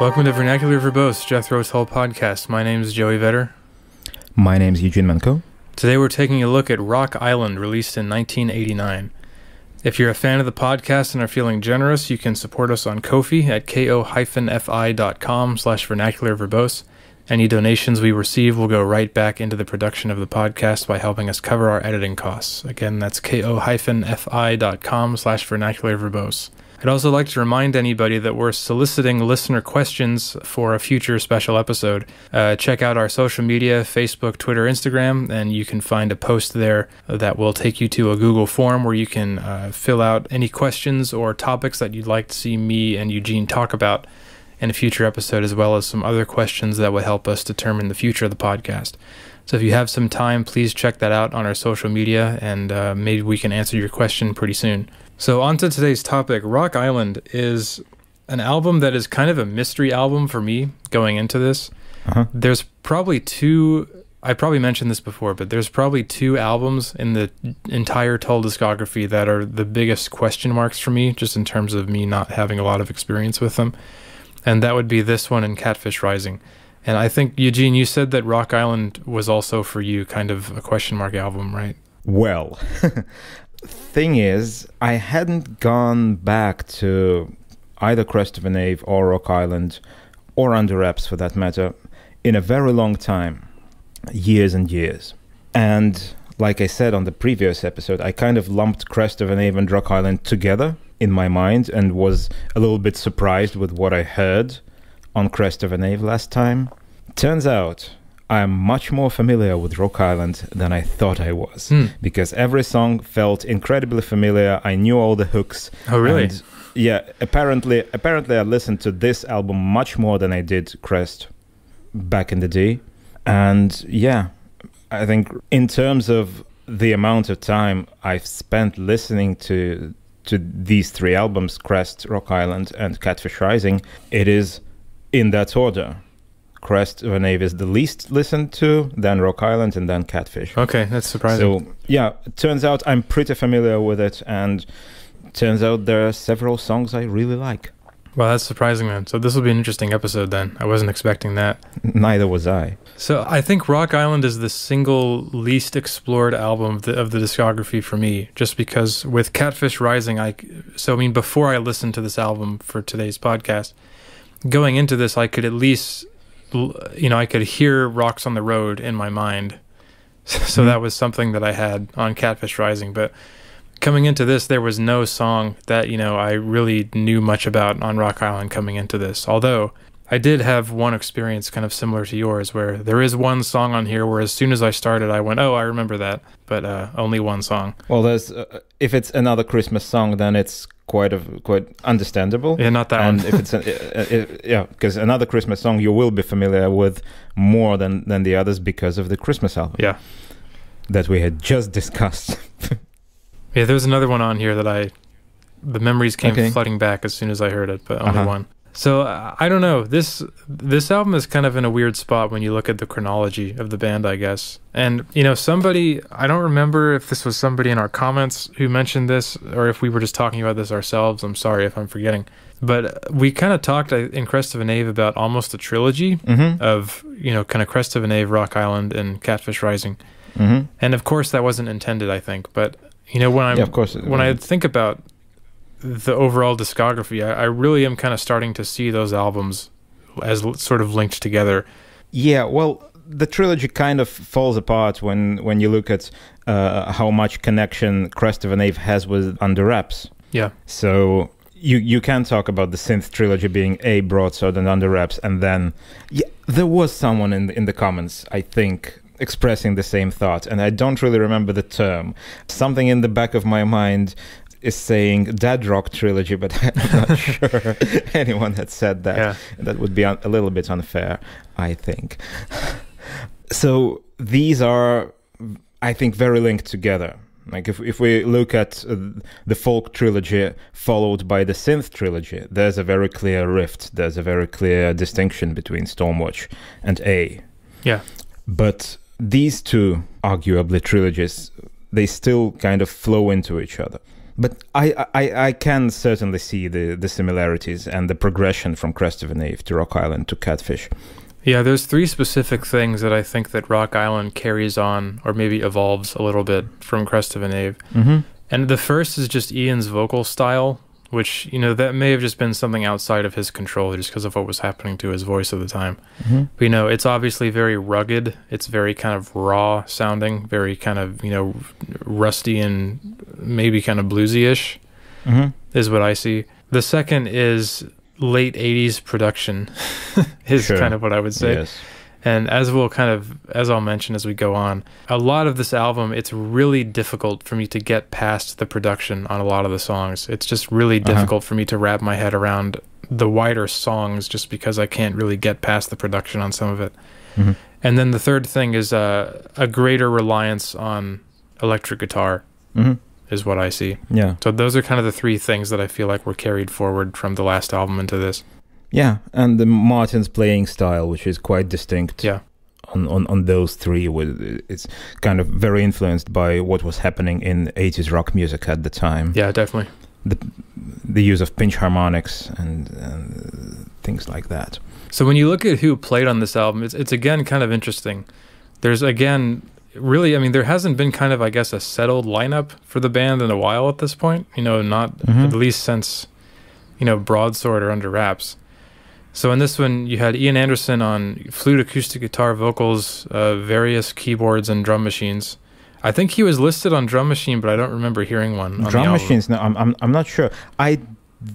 Welcome to Vernacular Verbose, Jethro Tull podcast. My name is Joey Vetter. My name is Eugene Manko. Today we're taking a look at Rock Island, released in 1989. If you're a fan of the podcast and are feeling generous, you can support us on Ko-fi at ko-fi.com/vernacularverbose. Any donations we receive will go right back into the production of the podcast by helping us cover our editing costs. Again, that's ko-fi.com/vernacularverbose. I'd also like to remind anybody that we're soliciting listener questions for a future special episode. Check out our social media, Facebook, Twitter, Instagram, and you can find a post there that will take you to a Google form where you can fill out any questions or topics that you'd like to see me and Eugene talk about in a future episode, as well as some other questions that would help us determine the future of the podcast. So if you have some time, please check that out on our social media, and maybe we can answer your question pretty soon. So on to today's topic. Rock Island is an album that is kind of a mystery album for me going into this. There's probably two, I probably mentioned this before, but there's probably two albums in the entire Tull discography that are the biggest question marks for me, just in terms of me not having a lot of experience with them. And that would be this one and Catfish Rising. And I think, Eugene, you said that Rock Island was also for you kind of a question mark album, right? Well, thing is, I hadn't gone back to either Crest of a Knave or Rock Island, or Under Wraps for that matter, in a very long time. Years and years. And like I said on the previous episode, I kind of lumped Crest of a Knave and Rock Island together in my mind and was a little bit surprised with what I heard on Crest of a Knave last time. Turns out I'm much more familiar with Rock Island than I thought I was, because every song felt incredibly familiar. I knew all the hooks. Oh, really? And yeah, apparently I listened to this album much more than I did Crest back in the day. And yeah, I think in terms of the amount of time I've spent listening to these three albums, Crest, Rock Island, and Catfish Rising, it is in that order. Crest of a Knave is the least listened to, then Rock Island, and then Catfish. Okay, that's surprising. So yeah, it turns out I'm pretty familiar with it, and turns out there are several songs I really like. Well, that's surprising, man. So this will be an interesting episode then. I wasn't expecting that. Neither was I. So I think Rock Island is the single least explored album of the discography for me, just because with Catfish Rising, before I listened to this album for today's podcast, going into this, I could at least, I could hear Rocks on the Road in my mind. So that was something that I had on Catfish Rising. But coming into this, there was no song that, I really knew much about on Rock Island coming into this. Although I did have one experience kind of similar to yours, where there is one song on here where as soon as I started, I went, oh, I remember that. But only one song. Well, there's if it's another Christmas song, then it's quite understandable. Yeah, not that one. And if it's because another Christmas song you will be familiar with more than the others because of the Christmas album. Yeah, that we had just discussed. Yeah, there's another one on here that the memories came flooding back as soon as I heard it, but only one. So I don't know. This album is kind of in a weird spot when you look at the chronology of the band, I guess. And somebody, I don't remember if this was somebody in our comments who mentioned this, or if we were just talking about this ourselves. I'm sorry if I'm forgetting. But we kind of talked in Crest of a Knave about almost a trilogy of kind of Crest of a Knave, Rock Island, and Catfish Rising. And of course that wasn't intended, I think. But when I think about the overall discography, I really am kind of starting to see those albums as sort of linked together. Yeah, well, the trilogy kind of falls apart when you look at how much connection Crest of a Knave has with Under Wraps. Yeah. So you can talk about the synth trilogy being a Broadsword and Under Wraps, and then there was someone in the comments, I think, expressing the same thought, and I don't really remember the term. Something in the back of my mind is saying Dad Rock trilogy, but I'm not sure anyone had said that. Yeah. That would be a little bit unfair, I think. So these are, I think, very linked together. Like if we look at the folk trilogy followed by the synth trilogy, there's a very clear rift. There's a very clear distinction between Stormwatch and A. Yeah. But these two, arguably, trilogies, they still kind of flow into each other. But I can certainly see the similarities and the progression from Crest of a Knave to Rock Island to Catfish. Yeah, there's three specific things that I think that Rock Island carries on, or maybe evolves a little bit from Crest of a Knave. Mm-hmm. And the first is just Ian's vocal style, which, you know, that may have just been something outside of his control just because of what was happening to his voice at the time. Mm-hmm. But, you know, it's obviously very rugged. It's very kind of raw sounding, very kind of, you know, rusty and maybe kind of bluesy-ish, Mm-hmm. is what I see. The second is late 80s production is Sure. kind of what I would say. Yes. And as I'll mention as we go on, a lot of this album, it's really difficult for me to get past the production on a lot of the songs. It's just really difficult for me to wrap my head around the wider songs just because I can't really get past the production on some of it. Mm-hmm. And then the third thing is a greater reliance on electric guitar Mm-hmm. is what I see. Yeah. So those are kind of the three things that I feel like were carried forward from the last album into this. Yeah, and the Martin's playing style, which is quite distinct. Yeah. On those three, it's kind of very influenced by what was happening in 80s rock music at the time. Yeah, definitely. The use of pinch harmonics and things like that. So when you look at who played on this album, it's again kind of interesting. There's again, really, I mean, there hasn't been kind of, I guess, a settled lineup for the band in a while at this point. You know, not at least since, you know, Broadsword or Under Wraps. So in this one, you had Ian Anderson on flute, acoustic guitar, vocals, various keyboards, and drum machines. I think he was listed on drum machine, but I don't remember hearing one on drum the album. machines. No, I'm not sure. I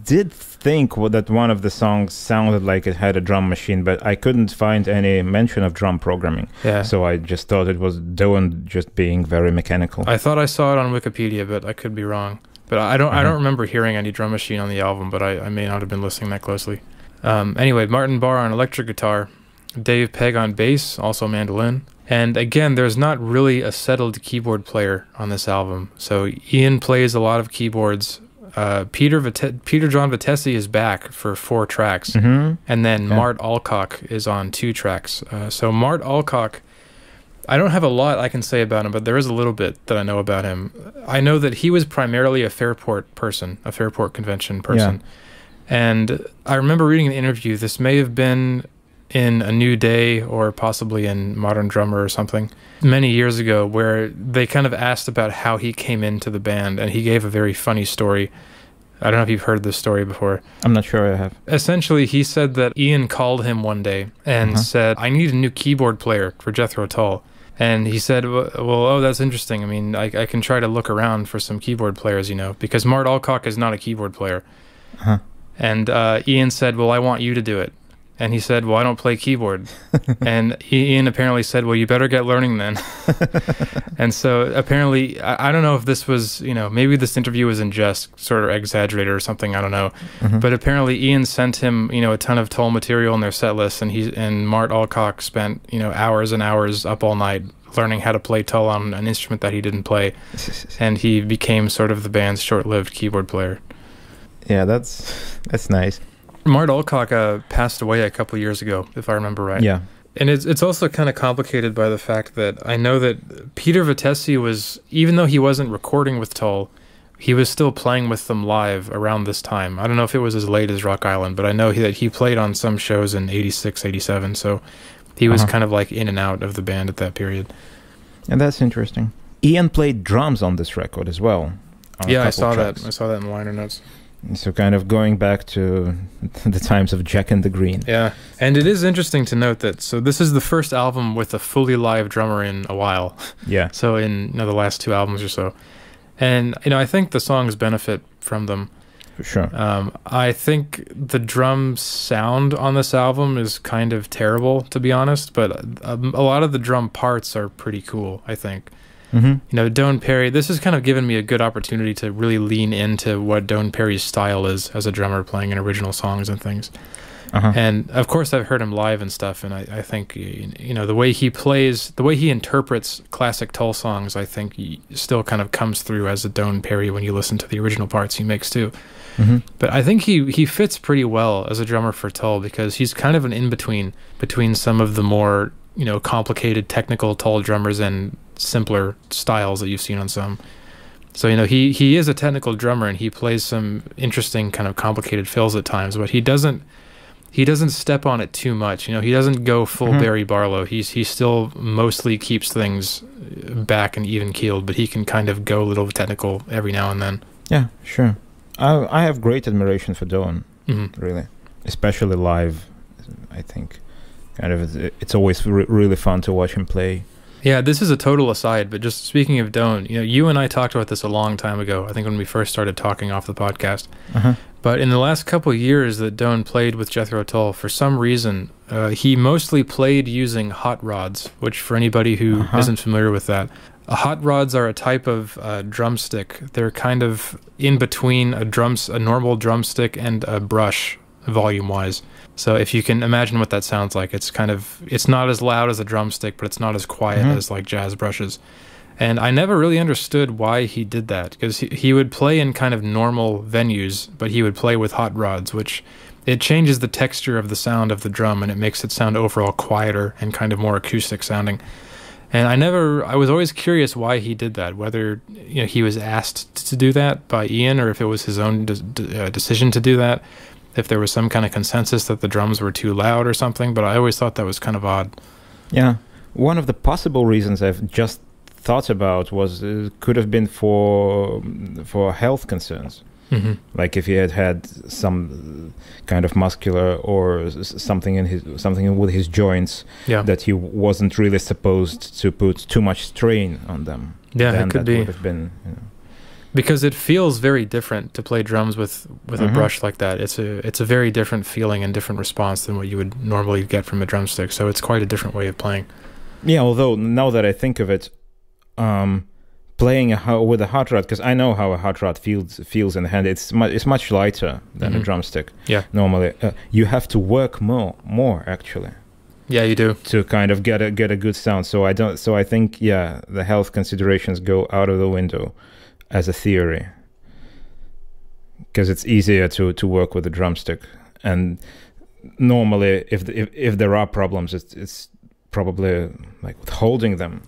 did think that one of the songs sounded like it had a drum machine, but I couldn't find any mention of drum programming. Yeah. So I just thought it was Doan just being very mechanical. I thought I saw it on Wikipedia, but I could be wrong. But I don't remember hearing any drum machine on the album, but I may not have been listening that closely. Anyway, Martin Barr on electric guitar, Dave Pegg on bass, also mandolin. And again, there's not really a settled keyboard player on this album. So Ian plays a lot of keyboards. Peter John Vitesse is back for 4 tracks. Mm-hmm. And then Mart Alcock is on 2 tracks. So Mart Alcock, I don't have a lot I can say about him, but there is a little bit that I know about him. I know that he was primarily a Fairport person, a Fairport convention person. Yeah. And I remember reading an interview, this may have been in A New Day or possibly in Modern Drummer or something, many years ago, where they kind of asked about how he came into the band, and he gave a very funny story. I don't know if you've heard this story before. I'm not sure I have. Essentially, he said that Ian called him one day and said, I need a new keyboard player for Jethro Tull. And he said, well, oh, that's interesting. I mean, I can try to look around for some keyboard players, you know, because Mart Alcock is not a keyboard player. Uh-huh. And Ian said, well, I want you to do it. And he said, well, I don't play keyboard. And Ian apparently said, well, you better get learning then. And so apparently, I don't know if this was, you know, maybe this interview was in jest, sort of exaggerated or something, I don't know. Mm-hmm. But apparently Ian sent him, you know, a ton of Tull material in their set list, and Mart Alcock spent, you know, hours and hours up all night learning how to play Tull on an instrument that he didn't play. And he became sort of the band's short-lived keyboard player. Yeah, that's nice. Mart Alcock passed away a couple years ago, if I remember right. Yeah. And it's also kind of complicated by the fact that I know that Peter Vitesse was, even though he wasn't recording with Tull, he was still playing with them live around this time. I don't know if it was as late as Rock Island, but I know that he played on some shows in 86, 87, so he was kind of like in and out of the band at that period. And that's interesting. Ian played drums on this record as well. Yeah, I saw that. I saw that in the liner notes. So kind of going back to the times of Jack and the Green. Yeah, and it is interesting to note that, so this is the first album with a fully live drummer in a while. Yeah. So in, you know, the last 2 albums or so. And, you know, I think the songs benefit from them. For sure. I think the drum sound on this album is kind of terrible, to be honest, but a lot of the drum parts are pretty cool, I think. Mm-hmm. You know, Doan Perry, this has kind of given me a good opportunity to really lean into what Doan Perry's style is as a drummer playing in original songs and things. And of course I've heard him live and stuff, and I think, you know, the way he plays, the way he interprets classic Tull songs, I think still kind of comes through as a Doan Perry when you listen to the original parts he makes too. Mm-hmm. But I think he fits pretty well as a drummer for Tull, because he's kind of an in-between between some of the more, you know, complicated technical Tull drummers and simpler styles that you've seen on some. So, you know, he is a technical drummer, and he plays some interesting kind of complicated fills at times, but he doesn't step on it too much. You know, he doesn't go full Barry Barlow. He still mostly keeps things back and even keeled, but he can kind of go a little technical every now and then. Yeah, sure. I have great admiration for Dawn, really, especially live. I think, kind of, it's always really fun to watch him play. Yeah, this is a total aside, but just speaking of Dawn, you know, you and I talked about this a long time ago. I think when we first started talking off the podcast. But in the last couple of years that Dawn played with Jethro Tull, for some reason, he mostly played using hot rods, which for anybody who isn't familiar with that, hot rods are a type of drumstick. They're kind of in between a normal drumstick and a brush, volume-wise. So if you can imagine what that sounds like, it's not as loud as a drumstick, but it's not as quiet as like jazz brushes. And I never really understood why he did that, because he would play in kind of normal venues, but he would play with hot rods, which it changes the texture of the sound of the drum, and it makes it sound overall quieter and kind of more acoustic sounding. And I was always curious why he did that, whether, you know, he was asked to do that by Ian, or if it was his own decision to do that, if there was some kind of consensus that the drums were too loud or something, but I always thought that was kind of odd. Yeah. One of the possible reasons I've just thought about was could have been for health concerns. Like if he had some kind of muscular or something with his joints that he wasn't really supposed to put too much strain on them. Yeah, then it could that be. Would have been, you know. Because it feels very different to play drums with a brush like that. It's a very different feeling and different response than what you would normally get from a drumstick. So it's quite a different way of playing. Yeah, although now that I think of it, playing with a hot rod, because I know how a hot rod feels in the hand. It's much lighter than a drumstick. Yeah, normally you have to work more actually. Yeah, you do, to kind of get a good sound. So I think the health considerations go out of the window as a theory, because it's easier to work with a drumstick. And normally, if there are problems, it's probably like with holding them.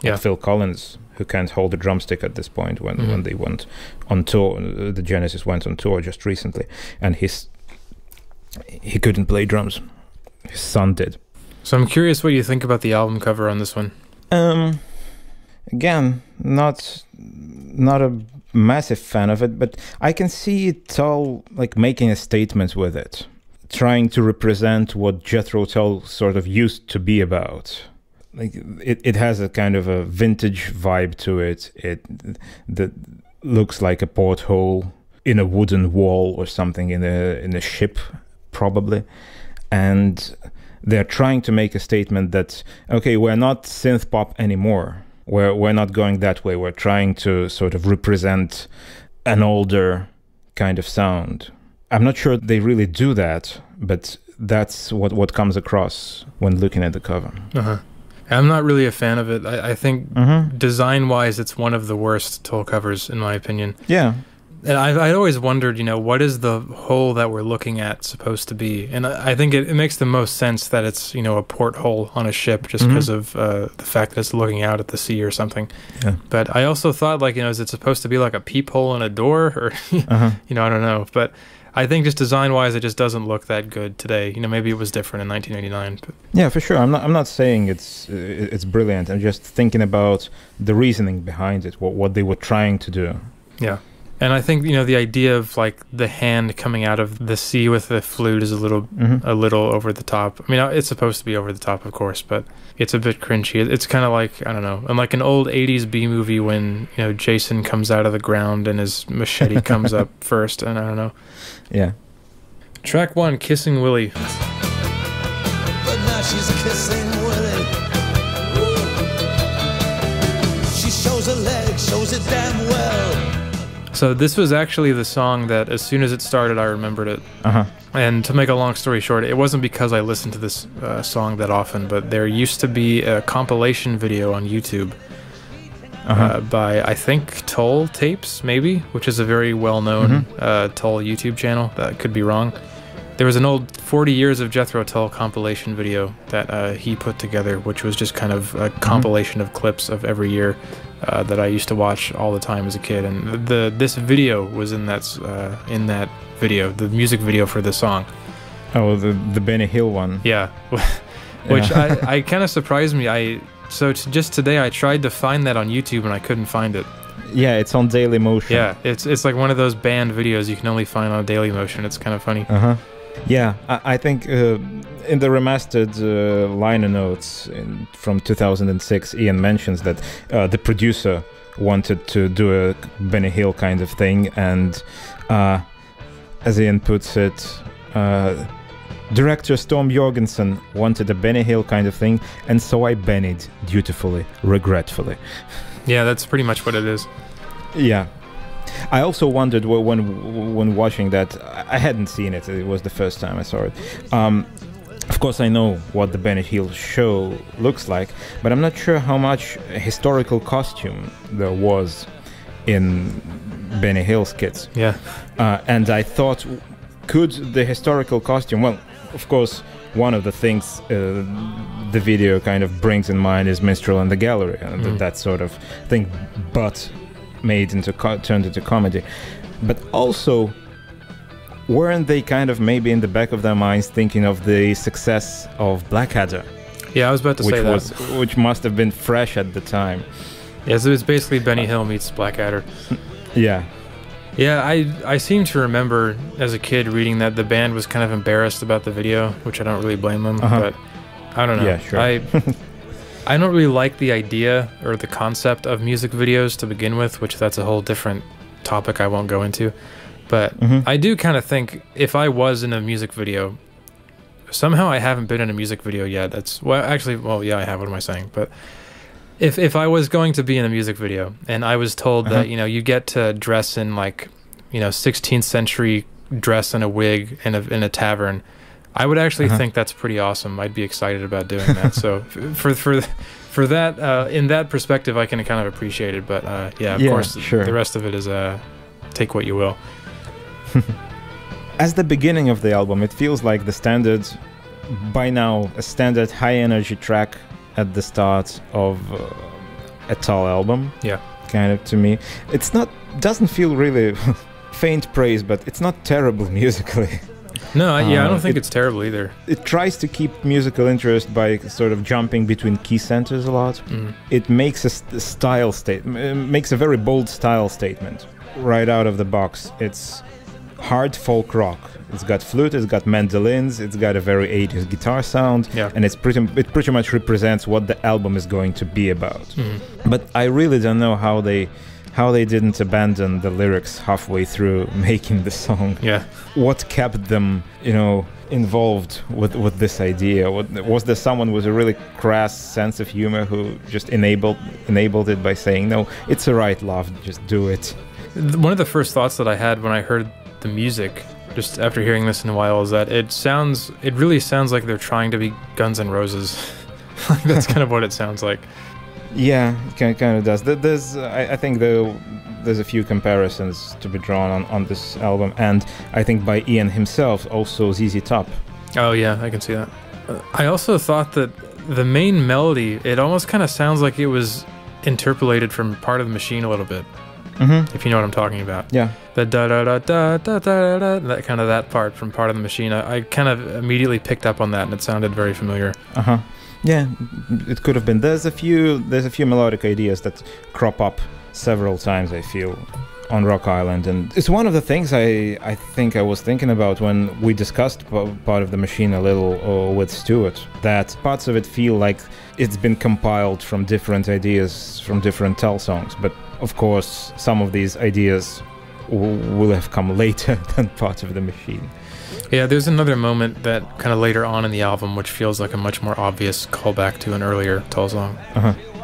Like Phil Collins, who can't hold a drumstick at this point when they went on tour. The Genesis went on tour just recently, and he couldn't play drums. His son did. So I'm curious what you think about the album cover on this one. Again, not a massive fan of it, but I can see Tull like making a statement with it, trying to represent what Jethro Tull sort of used to be about. Like it has a kind of a vintage vibe to it. That looks like a porthole in a wooden wall or something in a ship, probably. And they're trying to make a statement that, okay, we're not synth pop anymore. We're not going that way. We're trying to sort of represent an older kind of sound. I'm not sure they really do that, but that's what comes across when looking at the cover. I'm not really a fan of it. I think design-wise, it's one of the worst Tull covers, in my opinion. Yeah. And I always wondered, you know, what is the hole that we're looking at supposed to be? And I think it makes the most sense that it's, you know, a porthole on a ship just because of the fact that it's looking out at the sea or something. Yeah. But I also thought, like, you know, is it supposed to be like a peephole in a door? Or, you know, I don't know. But I think just design-wise, it just doesn't look that good today. You know, maybe it was different in 1989. But. Yeah, for sure. I'm not saying it's brilliant. I'm just thinking about the reasoning behind it, what they were trying to do. Yeah. And I think, you know, the idea of like the hand coming out of the sea with the flute is a little over the top. I mean, it's supposed to be over the top, of course, but it's a bit cringy. It's kind of like, I don't know, and like an old 80s B movie when, you know, Jason comes out of the ground and his machete comes up first, and I don't know. Yeah. Track 1, Kissing Willie. But now she's kissing Willie. She shows her leg, shows it damn well. So this was actually the song that as soon as it started, I remembered it. And to make a long story short, it wasn't because I listened to this song that often, but there used to be a compilation video on YouTube by, I think, Tull Tapes, maybe, which is a very well-known Tull YouTube channel. That could be wrong. There was an old 40 Years of Jethro Tull compilation video that he put together, which was just kind of a compilation of clips of every year that I used to watch all the time as a kid, and this video was in that video, the music video for the song. Oh, the Benny Hill one. Yeah, which I kind of surprised me. Just today I tried to find that on YouTube and I couldn't find it. Yeah, it's on Dailymotion. Yeah, it's like one of those banned videos you can only find on Dailymotion. It's kind of funny. Yeah, I think in the remastered liner notes from 2006, Ian mentions that the producer wanted to do a Benny Hill kind of thing, and as Ian puts it, director Storm Jorgensen wanted a Benny Hill kind of thing, and so I Bennied dutifully, regretfully. Yeah, that's pretty much what it is. Yeah. I also wondered when watching that, I hadn't seen it, it was the first time I saw it. Of course I know what the Benny Hill show looks like, but I'm not sure how much historical costume there was in Benny Hill skits. Yeah. And I thought, could the historical costume, well, of course, one of the things the video kind of brings in mind is Minstrel and the Gallery, and that sort of thing, but turned into comedy. But also, weren't they kind of maybe in the back of their minds thinking of the success of Blackadder? Yeah, I was about to say that. Which must have been fresh at the time. Yeah, so it's basically Benny Hill meets Blackadder. Yeah. Yeah, I seem to remember as a kid reading that the band was kind of embarrassed about the video, which I don't really blame them, but I don't know. Yeah, sure. I don't really like the idea or the concept of music videos to begin with, which that's a whole different topic I won't go into. But I do kind of think if I was in a music video, somehow I haven't been in a music video yet. Yeah, I have. What am I saying? But if I was going to be in a music video and I was told that, you get to dress in 16th century dress and a wig in a tavern, I would actually think that's pretty awesome. I'd be excited about doing that. So for that, in that perspective, I can kind of appreciate it. But of course, sure. The rest of it is take what you will. As the beginning of the album, it feels like the standard, by now, a standard high energy track at the start of a Tull album. Yeah. Kind of, to me. Doesn't feel really faint praise, but it's not terrible musically. No, I don't think it's terrible either. It tries to keep musical interest by sort of jumping between key centers a lot. It makes makes a very bold style statement right out of the box. It's hard folk rock. It's got flute, it's got mandolins, it's got a very 80s guitar sound, and it pretty much represents what the album is going to be about. But I really don't know how they didn't abandon the lyrics halfway through making the song. Yeah. What kept them, involved with this idea? Was there someone with a really crass sense of humor who just enabled it by saying, "No, it's alright, love, just do it"? One of the first thoughts that I had when I heard the music, just after hearing this in a while, is that it really sounds like they're trying to be Guns N' Roses. That's kind of what it sounds like. Yeah, it kind of does. I think there's a few comparisons to be drawn on this album, and I think by Ian himself, also ZZ Top. Oh yeah, I can see that. I also thought that the main melody, it almost kind of sounds like it was interpolated from Part of the Machine a little bit. If you know what I'm talking about. Yeah. The da da da da da da da, that part from Part of the Machine. I kind of immediately picked up on that, and it sounded very familiar. Yeah, it could have been. There's a few melodic ideas that crop up several times, I feel, on Rock Island, and it's one of the things I think I was thinking about when we discussed Part of the Machine a little with Stuart, that parts of it feel like it's been compiled from different ideas from different Tull songs, but of course some of these ideas will have come later than Part of the Machine. Yeah, there's another moment that kind of later on in the album which feels like a much more obvious callback to an earlier Tull song.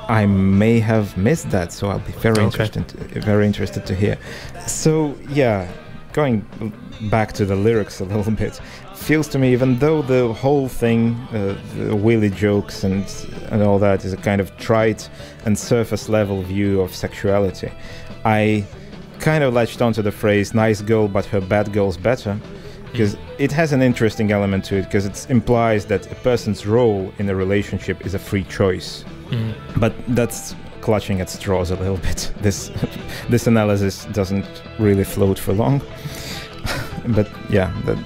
I may have missed that, so I'll be very interested to hear. So yeah, going back to the lyrics a little bit, feels to me, even though the whole thing, the Willie jokes and all that, is a kind of trite and surface level view of sexuality, I kind of latched onto the phrase "nice girl, but her bad girl's better," because it has an interesting element to it, because it implies that a person's role in a relationship is a free choice. But that's clutching at straws a little bit. This analysis doesn't really float for long. But yeah, that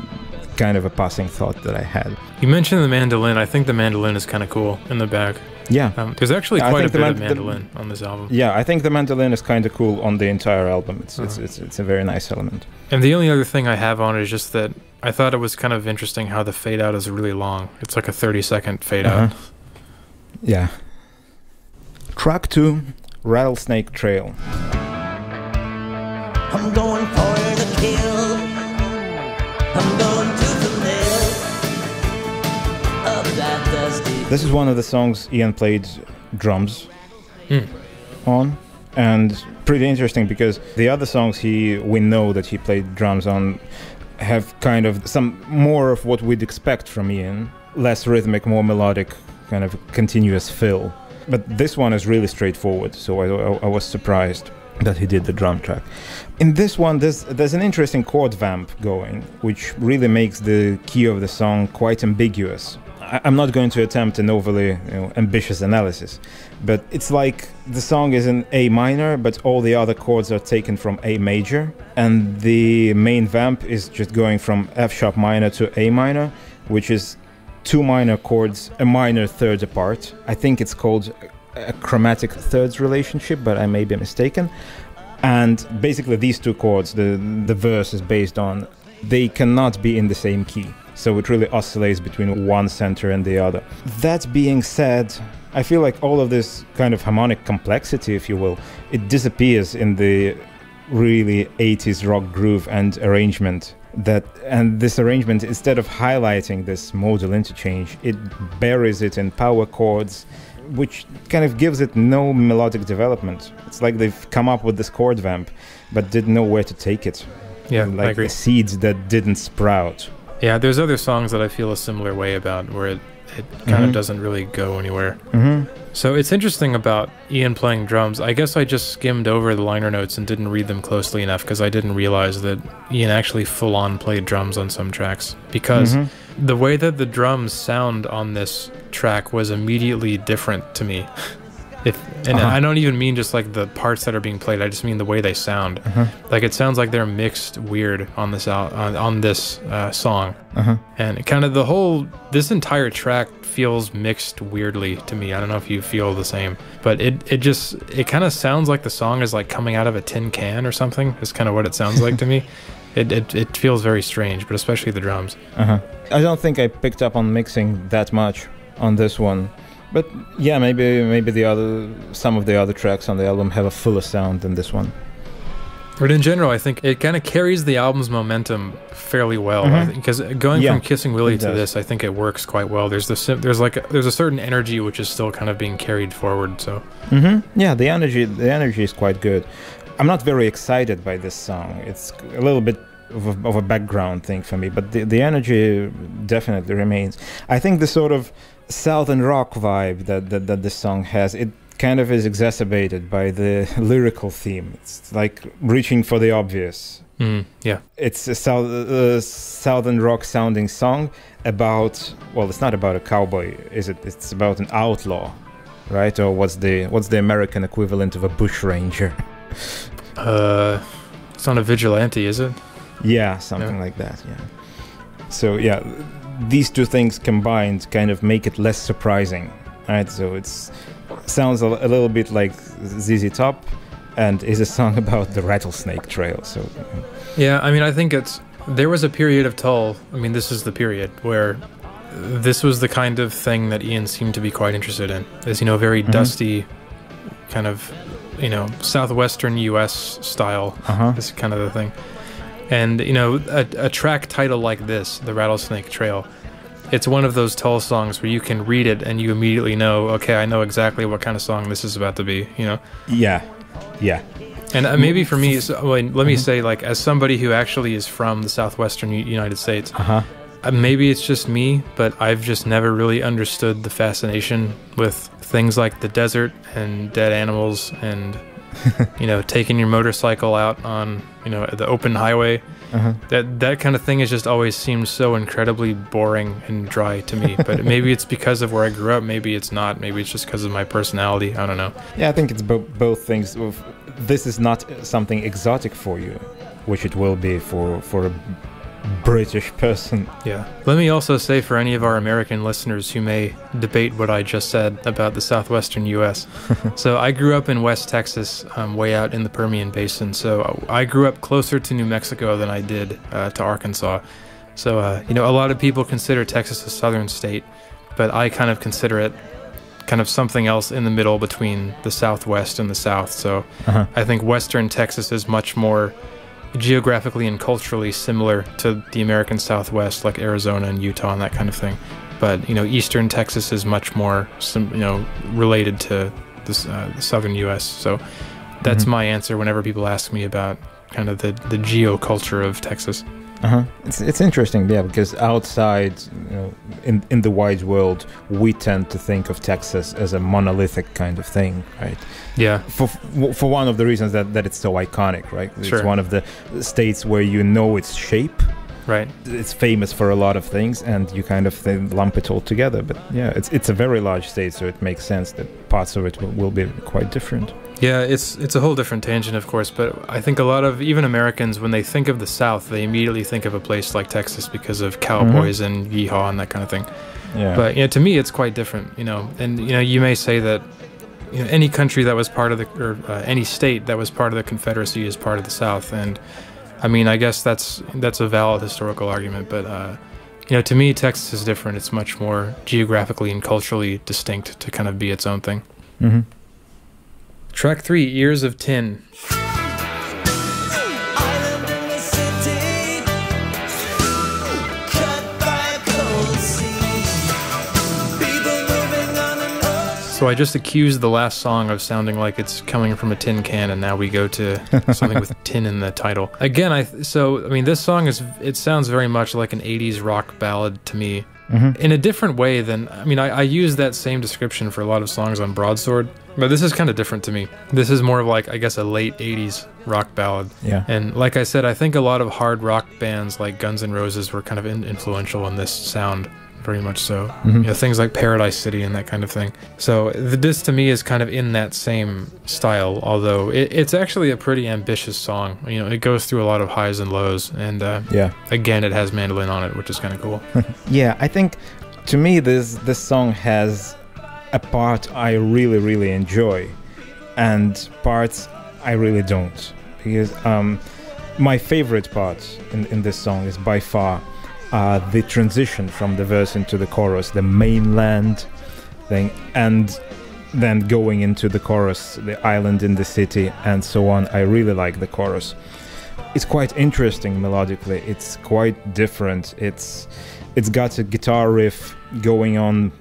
kind of a passing thought that I had. You mentioned the mandolin. I think the mandolin is kind of cool in the back. Yeah. There's actually quite a bit of mandolin on this album. Yeah, I think the mandolin is kind of cool on the entire album. It's a very nice element. And the only other thing I have on it is just that I thought it was kind of interesting how the fade out is really long. It's like a 30-second fade out. Yeah. Track 2, Rattlesnake Trail. I'm going for the kill. I'm going to the nail of that dusty. This is one of the songs Ian played drums on, and pretty interesting because the other songs we know that he played drums on have kind of some more of what we'd expect from Ian, less rhythmic, more melodic, kind of continuous fill. But this one is really straightforward, so I was surprised that he did the drum track. In this one, there's an interesting chord vamp going, which really makes the key of the song quite ambiguous. I'm not going to attempt an overly ambitious analysis, but it's like the song is in A minor, but all the other chords are taken from A major, and the main vamp is just going from F sharp minor to A minor, which is 2 minor chords, a minor third apart. I think it's called a chromatic thirds relationship, but I may be mistaken. And basically these 2 chords, the verse is based on, they cannot be in the same key. So it really oscillates between one center and the other. That being said, I feel like all of this kind of harmonic complexity, if you will, it disappears in the really 80s rock groove and arrangement. And this arrangement, instead of highlighting this modal interchange, it buries it in power chords, which kind of gives it no melodic development. It's like they've come up with this chord vamp, but didn't know where to take it. Yeah, like I agree. Seeds that didn't sprout. Yeah, there's other songs that I feel a similar way about, where it kind of doesn't really go anywhere. So it's interesting about Ian playing drums. I guess I just skimmed over the liner notes and didn't read them closely enough because I didn't realize that Ian actually full-on played drums on some tracks. Because the way that the drums sound on this track was immediately different to me. I don't even mean just like the parts that are being played. I just mean the way they sound. Like it sounds like they're mixed weird on this song, and kind of this entire track feels mixed weirdly to me. I don't know if you feel the same, but it kind of sounds like the song is like coming out of a tin can or something. Is kind of what it sounds like to me. It feels very strange, but especially the drums. I don't think I picked up on mixing that much on this one. But yeah, maybe some of the other tracks on the album have a fuller sound than this one. But in general, I think it kind of carries the album's momentum fairly well. Because going from Kissing Willie to this, I think it works quite well. There's a certain energy which is still kind of being carried forward. So yeah, the energy is quite good. I'm not very excited by this song. It's a little bit of a background thing for me, but the energy definitely remains. I think the sort of southern rock vibe that this song has, it kind of is exacerbated by the lyrical theme. It's like reaching for the obvious. Yeah, it's a southern rock sounding song about, well, it's not about a cowboy, is it? It's about an outlaw, right? Or what's the American equivalent of a bushranger? It's not a vigilante, is it? Yeah, something like that. Yeah. So yeah, these 2 things combined kind of make it less surprising, right? So it sounds a little bit like ZZ Top, and is a song about the Rattlesnake Trail. So yeah, I mean, I think there was a period of Tull. I mean, this is the period where this was the kind of thing that Ian seemed to be quite interested in. Is very dusty, kind of southwestern U.S. style. Is kind of the thing. And, a track title like this, The Rattlesnake Trail, it's one of those Tull songs where you can read it and you immediately know, okay, I know exactly what kind of song this is about to be, Yeah. And maybe for me, let me say, like, as somebody who actually is from the southwestern United States, maybe it's just me, but I've just never really understood the fascination with things like the desert and dead animals and you know, taking your motorcycle out on, you know, the open highway. That kind of thing has just always seemed so incredibly boring and dry to me. But maybe it's because of where I grew up. Maybe it's not. Maybe it's just because of my personality. I don't know. Yeah, I think it's both things. This is not something exotic for you, which it will be for a British person. Yeah. Let me also say, for any of our American listeners who may debate what I just said about the southwestern U.S. So I grew up in West Texas, way out in the Permian Basin. So I grew up closer to New Mexico than I did to Arkansas. So, you know, a lot of people consider Texas a southern state, but I kind of consider it kind of something else in the middle between the Southwest and the South. So I think Western Texas is much more geographically and culturally similar to the American Southwest, like Arizona and Utah and that kind of thing. But, you know, Eastern Texas is much more, related to the southern U.S. So that's my answer whenever people ask me about kind of the geoculture of Texas. It's interesting, yeah, because outside, you know, in the wide world, we tend to think of Texas as a monolithic kind of thing, right? Yeah. For one of the reasons that it's so iconic, right? Sure. It's one of the states where you know its shape. Right. It's famous for a lot of things, and you kind of lump it all together. But yeah, it's a very large state, so it makes sense that parts of it will be quite different. Yeah, it's a whole different tangent, of course, but I think a lot of even Americans, when they think of the South, they immediately think of a place like Texas because of cowboys and yeehaw and that kind of thing. Yeah. But, you know, to me, it's quite different, you know. And, you know, you may say that, you know, any country that was part of any state that was part of the Confederacy is part of the South. And, I mean, I guess that's a valid historical argument, but, you know, to me, Texas is different. It's much more geographically and culturally distinct to kind of be its own thing. Track 3, Ears of Tin. Island in the city, cut by a cold sea. People moving on an ocean. So I just accused the last song of sounding like it's coming from a tin can, and now we go to something with tin in the title. Again, I mean, this song it sounds very much like an 80s rock ballad to me. In a different way than, I mean, I use that same description for a lot of songs on Broadsword, but this is kind of different to me. This is more of like, I guess, a late 80s rock ballad. Yeah. And like I said, I think a lot of hard rock bands like Guns N' Roses were kind of influential in this sound. Very much so. You know, things like Paradise City and that kind of thing. So this to me is kind of in that same style, although it's actually a pretty ambitious song. You know, it goes through a lot of highs and lows, and again, it has mandolin on it, which is kind of cool. Yeah, I think to me this song has a part I really, really enjoy, and parts I really don't. Because my favorite part in this song is by far the transition from the verse into the chorus, the mainland thing, and then going into the chorus, the island in the city, and so on. I really like the chorus. It's quite interesting melodically. It's quite different. It's got a guitar riff going on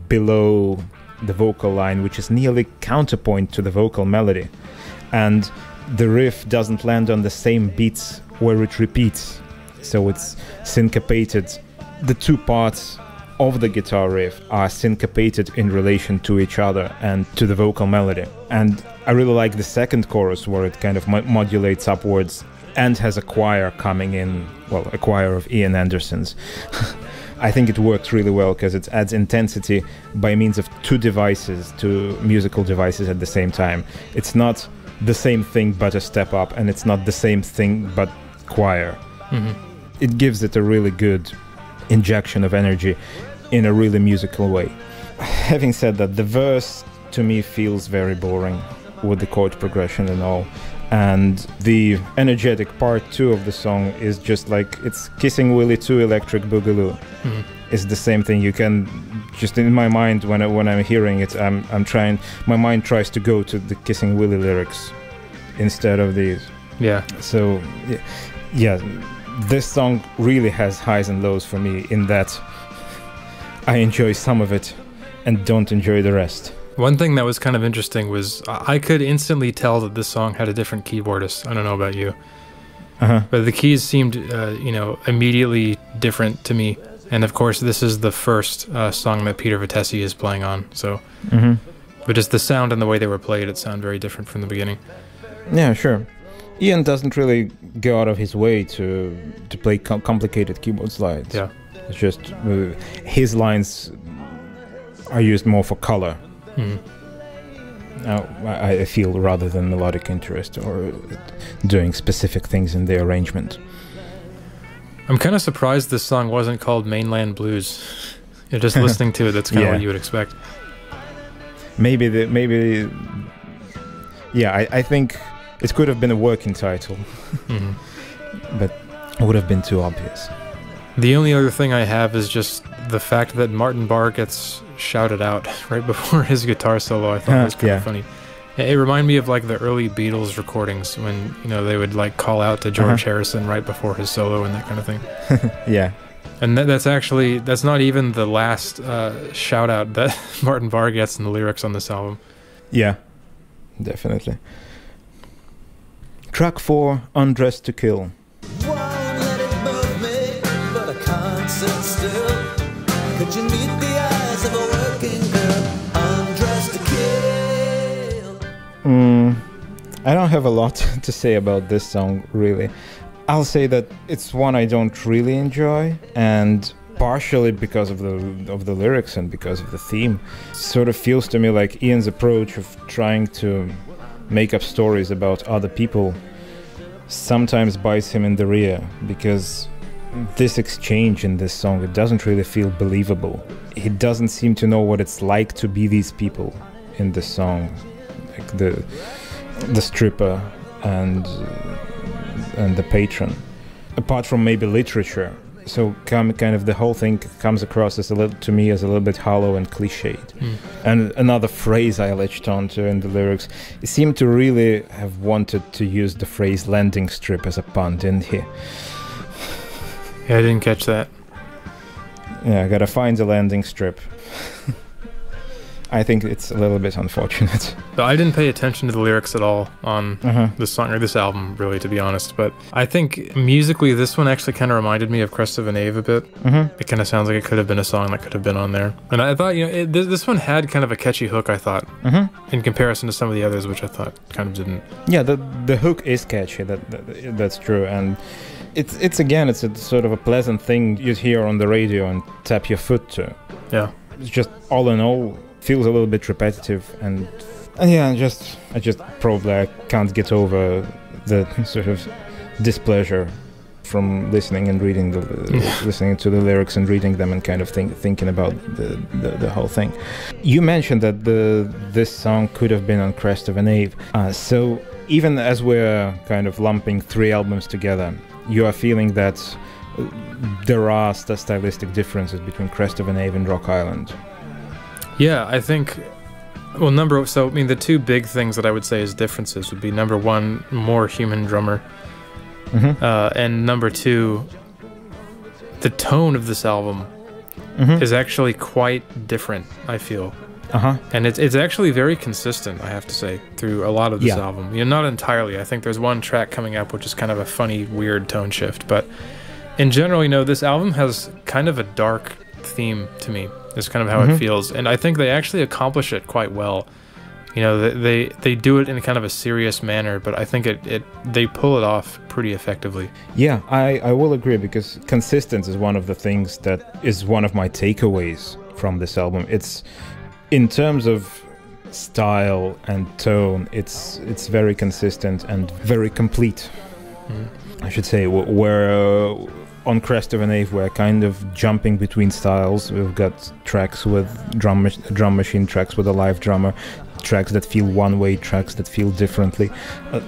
below the vocal line, which is nearly counterpoint to the vocal melody, and the riff doesn't land on the same beats where it repeats. So it's syncopated. The two parts of the guitar riff are syncopated in relation to each other and to the vocal melody. And I really like the second chorus where it kind of modulates upwards and has a choir coming in, well, a choir of Ian Anderson's. I think it works really well because it adds intensity by means of two musical devices at the same time. It's not the same thing but a step up, and it's not the same thing but choir. It gives it a really good injection of energy in a really musical way. Having said that, the verse to me feels very boring with the chord progression and all, and the energetic part 2 of the song is just like, it's Kissing Willie 2 Electric Boogaloo. It's the same thing. You can just, in my mind, when I'm hearing it, my mind tries to go to the Kissing Willie lyrics instead of these. Yeah. So yeah, this song really has highs and lows for me, in that I enjoy some of it and don't enjoy the rest. One thing that was kind of interesting was I could instantly tell that this song had a different keyboardist. I don't know about you. But the keys seemed, immediately different to me. And of course, this is the first song that Peter Vitesse is playing on. So, but just the sound and the way they were played, it sounded very different from the beginning. Yeah, sure. Ian doesn't really go out of his way to play complicated keyboard slides. Yeah. It's just his lines are used more for color. Mm. I feel, rather than melodic interest or doing specific things in the arrangement. I'm kind of surprised this song wasn't called Mainland Blues. You're just listening to it, that's kind of what you would expect. I think it could have been a working title, but it would have been too obvious. The only other thing I have is just the fact that Martin Barr gets shouted out right before his guitar solo. I thought was kind of funny. It reminded me of like the early Beatles recordings when, you know, they would like call out to George Harrison right before his solo and that kind of thing. Yeah. And that's not even the last shout out that Martin Barr gets in the lyrics on this album. Yeah, definitely. Track 4, Undressed to Kill. Won't let it move me, but I can't sit still. Could you meet the eyes of a working girl, undressed to kill? I don't have a lot to say about this song, really. I'll say that it's one I don't really enjoy, and partially because of the lyrics and because of the theme. It sort of feels to me like Ian's approach of trying to make up stories about other people sometimes bites him in the rear, because this exchange in this song, it doesn't really feel believable. He doesn't seem to know what it's like to be these people in this song, like the stripper and the patron, apart from maybe literature. So kind of the whole thing comes across as a little bit hollow and cliched. And another phrase I latched onto in the lyrics, he seemed to really have wanted to use the phrase landing strip as a pun, didn't he? Yeah, I didn't catch that. Yeah, I gotta find the landing strip. I think it's a little bit unfortunate. But I didn't pay attention to the lyrics at all on this song or this album, really, to be honest. But I think musically, this one actually kind of reminded me of Crest of a Knave a bit. It kind of sounds like it could have been a song that could have been on there. And I thought, you know, this one had kind of a catchy hook, I thought, in comparison to some of the others, which I thought kind of didn't. Yeah, the hook is catchy. That's true, and it's a sort of a pleasant thing you'd hear on the radio and tap your foot to. Yeah, it's just all in all. Feels a little bit repetitive, and yeah, I just probably I can't get over the sort of displeasure from listening and reading listening to the lyrics and reading them and kind of thinking about the whole thing. You mentioned that this song could have been on Crest of a Knave, so even as we're kind of lumping 3 albums together, you are feeling that there are stylistic differences between Crest of a Knave and Rock Island. Yeah, I think, well, the 2 big things that I would say as differences would be, number 1, more human drummer, and number 2, the tone of this album is actually quite different, I feel. And it's actually very consistent, I have to say, through a lot of this album. You know, not entirely. I think there's one track coming up which is kind of a funny, weird tone shift, but in general, you know, this album has kind of a dark theme to me. Is kind of how it feels, and I think they actually accomplish it quite well. You know, they do it in kind of a serious manner, but I think they pull it off pretty effectively. Yeah, I will agree, because consistency is one of the things that is one of my takeaways from this album. It's in terms of style and tone, it's very consistent and very complete. I should say, where on Crest of a Knave, we're kind of jumping between styles. We've got tracks with drum machine, tracks with a live drummer, tracks that feel one way, tracks that feel differently.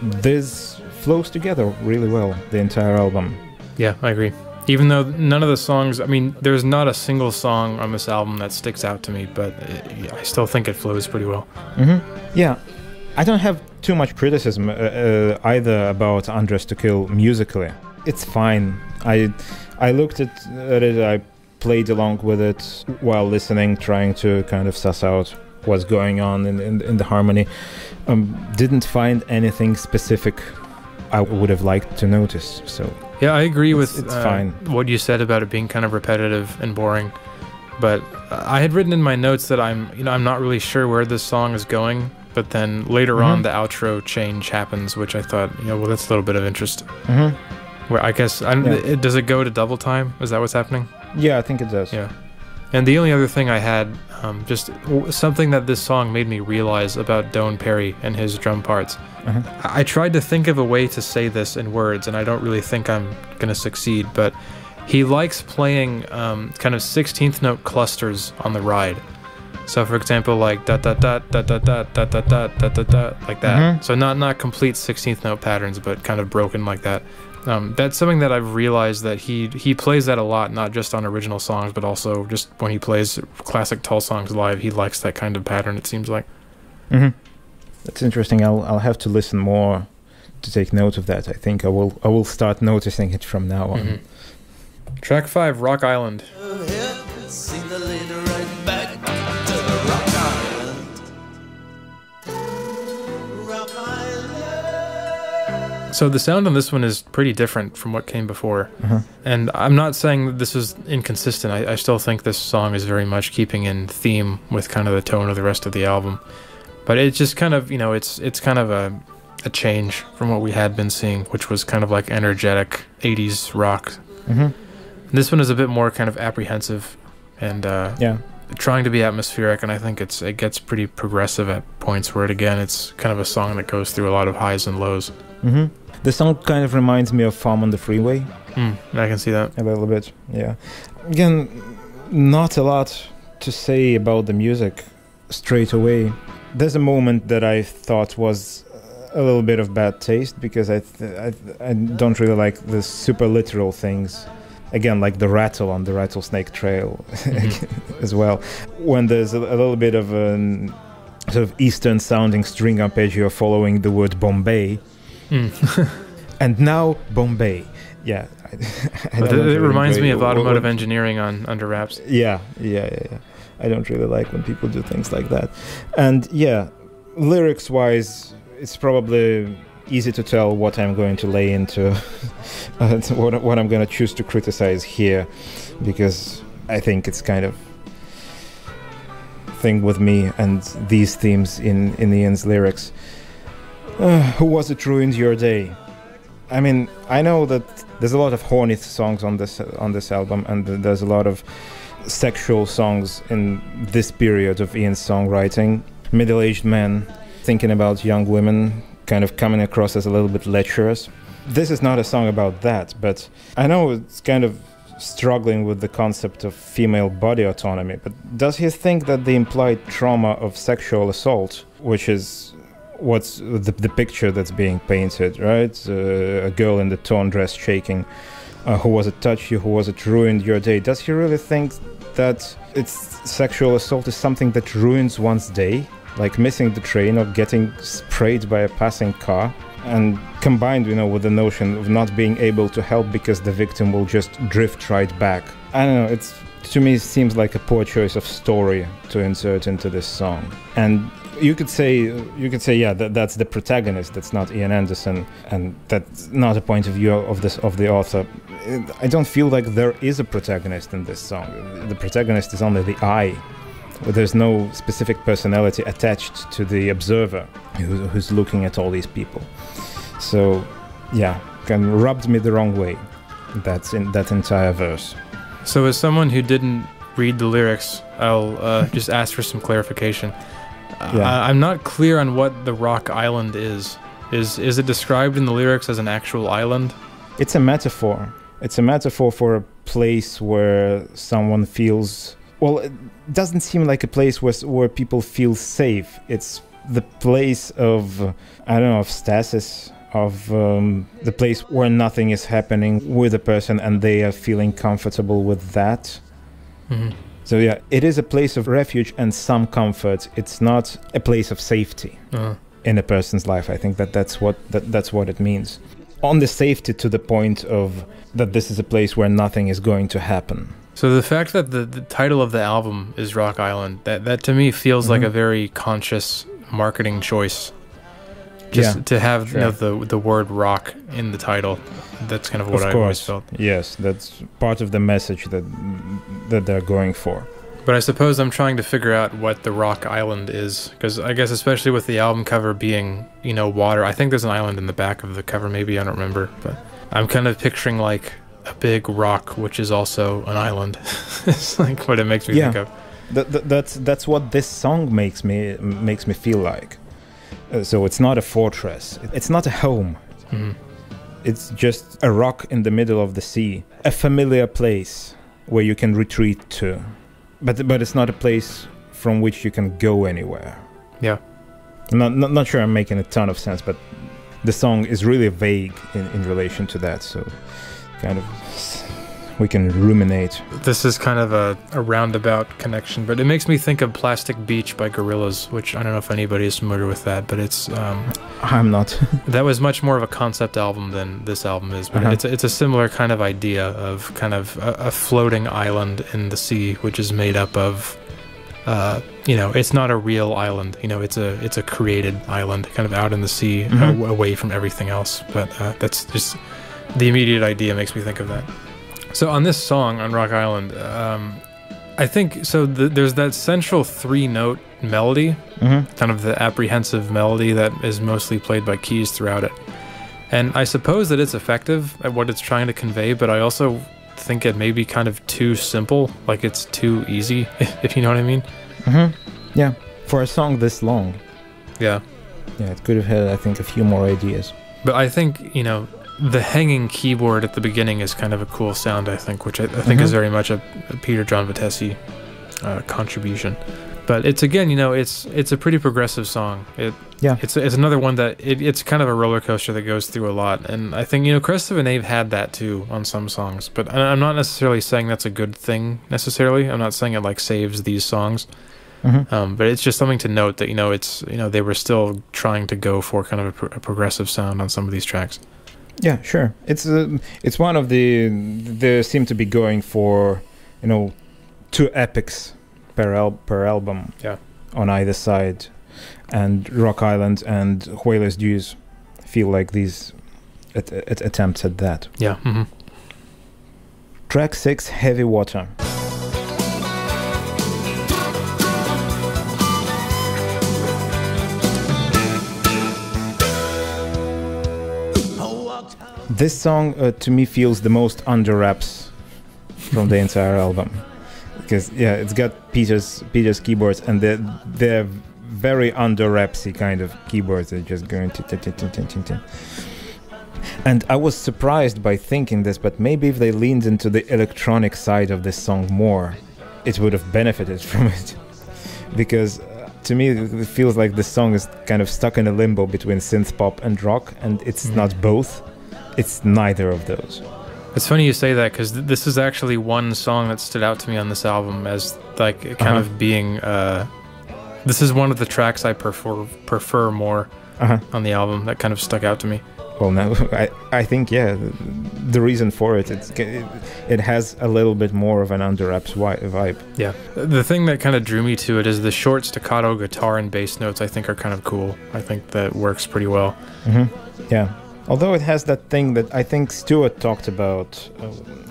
This flows together really well, the entire album. Yeah, I agree. Even though none of the songs, I mean, there's not a single song on this album that sticks out to me, but I still think it flows pretty well. Yeah, I don't have too much criticism either about Undressed to Kill musically. It's fine. I looked at it, I played along with it while listening, trying to kind of suss out what's going on in the harmony. Didn't find anything specific I would have liked to notice. So yeah, I agree with it's fine. What you said about it being kind of repetitive and boring. But I had written in my notes that I'm not really sure where this song is going, but then later on the outro change happens, which I thought, well, that's a little bit of interest. Where I guess, does it go to double time? Is that what's happening? Yeah, I think it does. Yeah. And the only other thing I had, just something that this song made me realize about Don Perry and his drum parts. I tried to think of a way to say this in words, and I don't really think I'm going to succeed, but he likes playing kind of 16th note clusters on the ride. So, for example, like da da da da da da da da da da da da, like that. So not complete 16th note patterns, but kind of broken like that. That's something that I've realized that he plays that a lot, not just on original songs, but also just when he plays classic Tull songs live. He likes that kind of pattern, it seems like. That's interesting. I'll have to listen more to take note of that. I think I will start noticing it from now on. Track 5, Rock Island. Sing the leader right back to the Rock Island. Rock Island. So the sound on this one is pretty different from what came before. And I'm not saying that this is inconsistent. I still think this song is very much keeping in theme with kind of the tone of the rest of the album. But it's just kind of, it's kind of a change from what we had been seeing, which was kind of like energetic 80s rock. This one is a bit more kind of apprehensive and trying to be atmospheric, and I think it gets pretty progressive at points where it's kind of a song that goes through a lot of highs and lows. The song kind of reminds me of Farm on the Freeway. I can see that. A little bit, yeah. Again, not a lot to say about the music straight away. There's a moment that I thought was a little bit of bad taste, because I don't really like the super literal things. Again, like the rattle on the Rattlesnake Trail as well. When there's a little bit of a sort of Eastern sounding string arpeggio following the word Bombay. And now Bombay. Yeah. It reminds me of automotive engineering on Under Wraps. Yeah. I don't really like when people do things like that. And yeah, lyrics-wise, it's probably easy to tell what I'm going to lay into, what I'm going to choose to criticize here, because I think it's kind of thing with me and these themes in Ian's lyrics. Who was it ruined your day? I mean, I know that there's a lot of horny songs on this album, and there's a lot of sexual songs in this period of Ian's songwriting. Middle-aged men thinking about young women, kind of coming across as a little bit lecherous. This is not a song about that, but I know it's kind of struggling with the concept of female body autonomy, but does he think that the implied trauma of sexual assault, which is what's the picture that's being painted, right? A girl in the torn dress shaking, who was it touched you, who was it ruined your day? Does he really think that sexual assault is something that ruins one's day? Like missing the train or getting sprayed by a passing car, and combined, with the notion of not being able to help because the victim will just drift right back. I don't know, to me it seems like a poor choice of story to insert into this song. And you could say, yeah, that's the protagonist, that's not Ian Anderson, and that's not a point of view of the author. I don't feel like there is a protagonist in this song. The protagonist is only the I. There's no specific personality attached to the observer who's looking at all these people. So, yeah, kind of rubbed me the wrong way. That's in that entire verse. So as someone who didn't read the lyrics, I'll just ask for some clarification. I'm not clear on what the Rock Island is. Is it described in the lyrics as an actual island? It's a metaphor. It's a metaphor for a place where someone feels... Well, it doesn't seem like a place where people feel safe. It's the place of, of stasis, of the place where nothing is happening with a person and they are feeling comfortable with that. So yeah, it is a place of refuge and some comfort. It's not a place of safety in a person's life. I think that's what it means. On the safety to the point of that this is a place where nothing is going to happen. So the fact that the title of the album is Rock Island, that to me feels like a very conscious marketing choice. Just to have the word rock in the title. That's kind of what I always felt. Yes, that's part of the message that they're going for. But I suppose I'm trying to figure out what the rock island is, because I guess especially with the album cover being, you know, water. I think there's an island in the back of the cover, maybe, I don't remember. But I'm kind of picturing like a big rock, which is also an island. It's like what it makes me think of. That's what this song makes me feel like. So it's not a fortress. It's not a home. Mm-hmm. It's just a rock in the middle of the sea, a familiar place where you can retreat to. But it's not a place from which you can go anywhere. Yeah. I'm not sure I'm making a ton of sense, but the song is really vague in relation to that, so kind of we can ruminate. This is kind of a roundabout connection, but it makes me think of Plastic Beach by Gorillaz, which I don't know if anybody is familiar with that, but it's... I'm not. That was much more of a concept album than this album is, but it's a similar kind of idea of kind of a floating island in the sea, which is made up of, you know, it's not a real island, you know, it's a created island, kind of out in the sea, away from everything else, but that's just... The immediate idea makes me think of that. So on this song, on Rock Island, I think, so there's that central 3-note melody, kind of the apprehensive melody that is mostly played by keys throughout it. And I suppose that it's effective at what it's trying to convey, but I also think it may be kind of too simple, like it's too easy, if you know what I mean. Yeah, for a song this long. Yeah. Yeah, it could have had, I think, a few more ideas. But I think, you know, the hanging keyboard at the beginning is kind of a cool sound, I think, which I think is very much a Peter John Vitesse contribution. But it's, again, you know, it's a pretty progressive song. It's another one that it's kind of a roller coaster that goes through a lot. And I think, you know, Crest of a Knave had that too on some songs. But I'm not necessarily saying that's a good thing necessarily. I'm not saying it like saves these songs. But it's just something to note that, you know, it's, you know, they were still trying to go for kind of a progressive sound on some of these tracks. Yeah, sure. It's one of they seem to be going for, you know, 2 epics per album. Yeah. On either side, and Rock Island and Whalers Dues feel like these attempts at that. Yeah. Track 6, Heavy Water. This song, to me, feels the most under wraps from the entire album, because it's got Peter's keyboards, and they're very under wrapsy kind of keyboards. They're just going to. And I was surprised by thinking this, but maybe if they leaned into the electronic side of this song more, it would have benefited from it, because. To me, it feels like this song is kind of stuck in a limbo between synth pop and rock, and it's not both. It's neither of those. It's funny you say that, because this is actually one song that stood out to me on this album as like kind of being. This is one of the tracks I prefer more on the album. That kind of stuck out to me. Well, now I think the reason for it has a little bit more of an under wraps vibe. Yeah, the thing that kind of drew me to it is the short staccato guitar and bass notes. I think are kind of cool. I think that works pretty well. Yeah, although it has that thing that I think Stuart talked about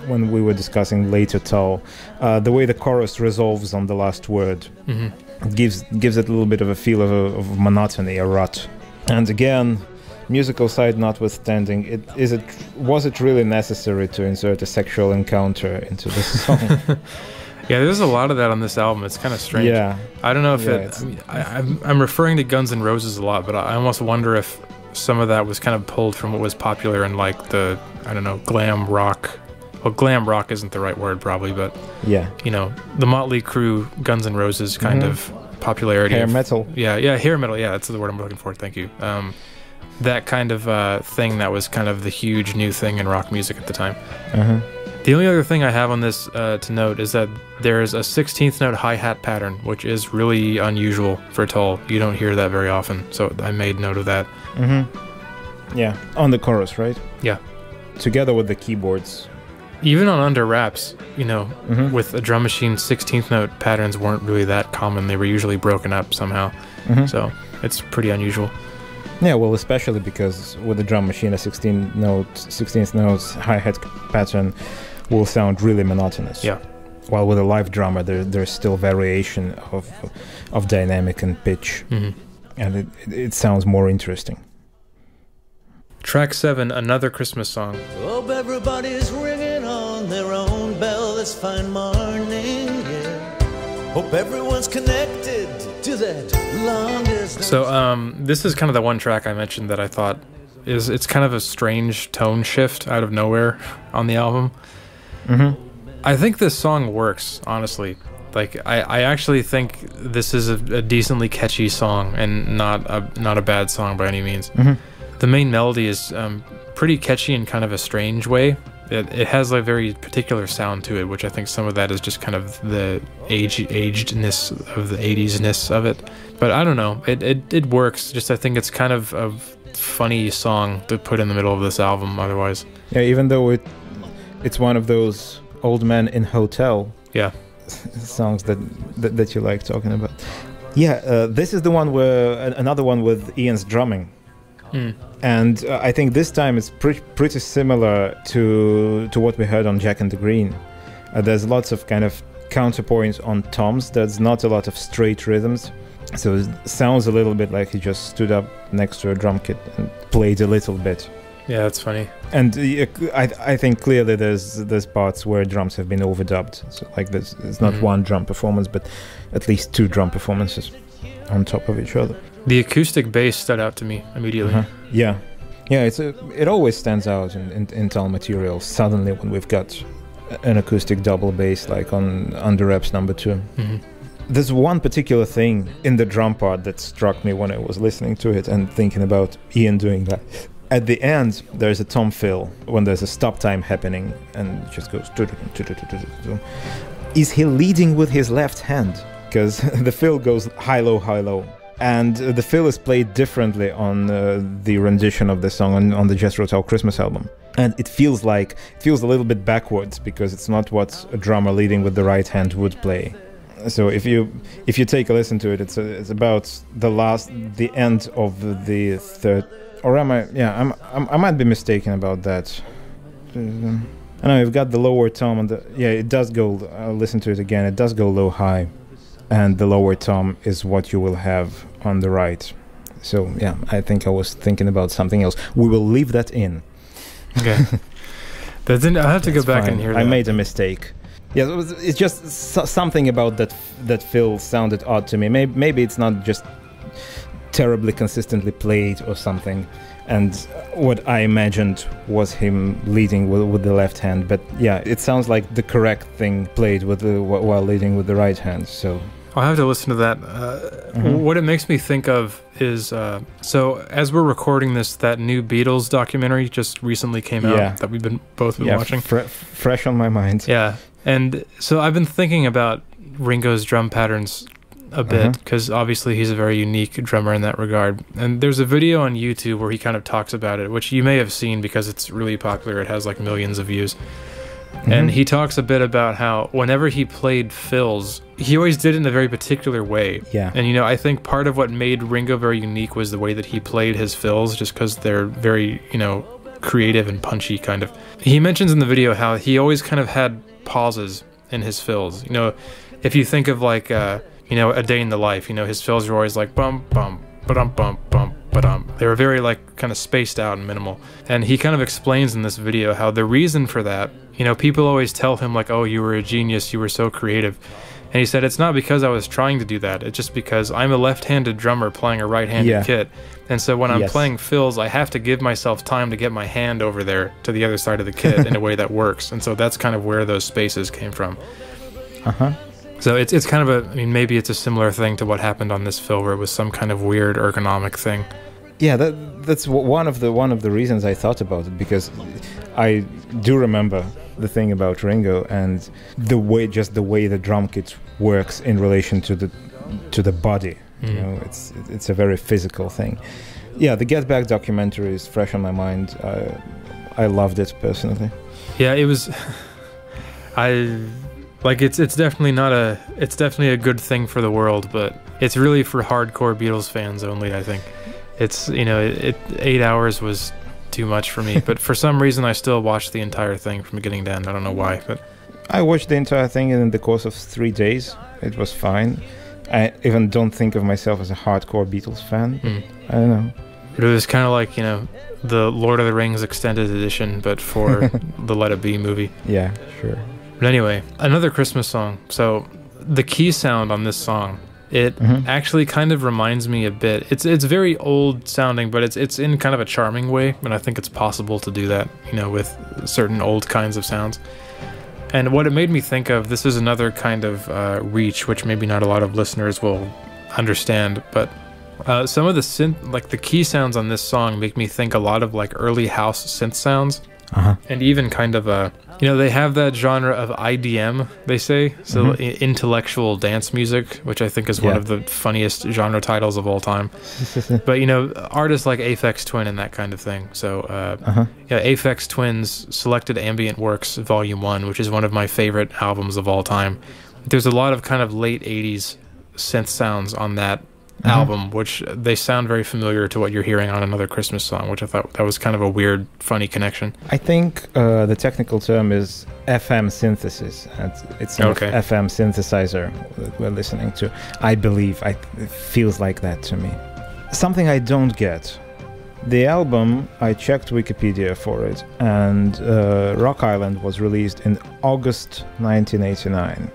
when we were discussing later Tull, the way the chorus resolves on the last word. It gives it a little bit of a feel of monotony, a rut, and again. Musical side notwithstanding, was it really necessary to insert a sexual encounter into the song? Yeah, there's a lot of that on this album. It's kind of strange. Yeah, I don't know if I'm referring to Guns N' Roses a lot, but I almost wonder if some of that was kind of pulled from what was popular in like the, I don't know, glam rock. Well, glam rock isn't the right word probably, but you know, the Motley Crue, Guns N' Roses kind of popularity. Hair metal. Yeah, hair metal. Yeah, that's the word I'm looking for. Thank you. That kind of thing that was kind of the huge new thing in rock music at the time. The only other thing I have on this to note is that there's a 16th note hi-hat pattern, which is really unusual for Tull. You don't hear that very often, so I made note of that. Yeah, on the chorus, right? Yeah. Together with the keyboards. Even on Under Wraps, you know, with a drum machine, 16th note patterns weren't really that common. They were usually broken up somehow. So it's pretty unusual. Yeah, well, especially because with the drum machine, a 16th note hi-hat pattern will sound really monotonous. Yeah. while with a live drummer, there's still variation of dynamic and pitch, and it sounds more interesting. Track 7, Another Christmas Song. Hope everybody's ringing on their own bell this fine morning, yeah. Hope everyone's connected to that long distance. So this is kind of the one track I mentioned that I thought it's kind of a strange tone shift out of nowhere on the album. I think this song works, honestly. Like I actually think this is a decently catchy song and not a bad song by any means. The main melody is pretty catchy in kind of a strange way. It has a very particular sound to it, which I think some of that is just kind of the agedness of the 80s-ness of it. But I don't know, it works. Just I think it's kind of a funny song to put in the middle of this album otherwise. Yeah, even though it's one of those old men in hotel songs that you like talking about. Yeah, this is the one where another one with Ian's drumming. And I think this time it's pretty similar to what we heard on Jack and the Green. There's lots of kind of counterpoints on toms. There's not a lot of straight rhythms, so it sounds a little bit like he just stood up next to a drum kit and played a little bit. Yeah, that's funny. And I think clearly there's parts where drums have been overdubbed. So like there's not one drum performance, but at least 2 drum performances on top of each other. The acoustic bass stood out to me immediately. Yeah, it always stands out in Tull material suddenly when we've got an acoustic double bass like on Undressed number 2. There's one particular thing in the drum part that struck me when I was listening to it and thinking about Ian doing that. At the end, there's a tom fill when there's a stop time happening and it just goes. Is he leading with his left hand? Because the fill goes high, low, high, low. And the fill is played differently on the rendition of the song on the Jethro Tull Christmas album. And it feels a little bit backwards because it's not what a drummer leading with the right hand would play. So if you take a listen to it, it's about the end of the third. Or am I? Yeah, I might be mistaken about that. I know you've got the lower tom and it does go. I'll listen to it again. It does go low high, and the lower tom is what you will have on the right. So yeah, I think I was thinking about something else. We will leave that in. Okay. I'll have to go back fine. and hear that. I made a mistake. Yeah, it's just something about that fill sounded odd to me. Maybe it's not just terribly consistently played or something, and what I imagined was him leading with the left hand, but yeah, it sounds like the correct thing played while leading with the right hand. So I'll have to listen to that. What it makes me think of is so as we're recording this, that new Beatles documentary just recently came out that we've both been watching. Fresh on my mind. Yeah, and so I've been thinking about Ringo's drum patterns a bit, because obviously he's a very unique drummer in that regard. And there's a video on YouTube where he kind of talks about it, which you may have seen because it's really popular. It has like millions of views. And he talks a bit about how whenever he played fills, he always did it in a very particular way. Yeah. And, I think part of what made Ringo very unique was the way that he played his fills, just because they're very, creative and punchy kind of. He mentions in the video how he always kind of had pauses in his fills. If you think of like... A Day in the Life, his fills were always like bum bum ba-dum bum bum ba-dum. They were very like kind of spaced out and minimal. And he kind of explains in this video how the reason for that, people always tell him like, oh, you were a genius, you were so creative. And he said, it's not because I was trying to do that, it's just because I'm a left-handed drummer playing a right-handed kit. And so when I'm playing fills, I have to give myself time to get my hand over there to the other side of the kit in a way that works. And so that's kind of where those spaces came from. So it's kind of maybe it's a similar thing to what happened on this fill, where it was some kind of weird ergonomic thing. Yeah, that's one of the reasons I thought about it, because I do remember the thing about Ringo and the way the drum kit works in relation to the body. It's a very physical thing. Yeah, the Get Back documentary is fresh on my mind. I loved it personally. Yeah, it was. It's definitely a good thing for the world, but it's really for hardcore Beatles fans only, I think. It's, 8 hours was too much for me, but for some reason I still watched the entire thing from beginning to end. I don't know why, but I watched the entire thing in the course of 3 days. It was fine. I even don't think of myself as a hardcore Beatles fan. I don't know. It was kind of like, the Lord of the Rings extended edition, but for the Let It Be movie. Yeah, sure. But anyway, another Christmas song. So the key sound on this song, it actually kind of reminds me a bit. It's very old sounding, but it's in kind of a charming way, and I think it's possible to do that, with certain old kinds of sounds. And what it made me think of, this is another kind of reach, which maybe not a lot of listeners will understand, but some of the synth, like the key sounds on this song, make me think a lot of like early house synth sounds, and even kind of they have that genre of IDM, they say, so intellectual dance music, which I think is one of the funniest genre titles of all time. But artists like Aphex Twin and that kind of thing. So Aphex Twin's Selected Ambient Works Volume 1, which is one of my favorite albums of all time. There's a lot of kind of late 80s synth sounds on that album, which they sound very familiar to what you're hearing on another Christmas song, which I thought that was kind of a weird, funny connection. I think the technical term is FM synthesis. It's an FM synthesizer that we're listening to. I believe it feels like that to me. Something I don't get. The album, I checked Wikipedia for it, and Rock Island was released in August 1989.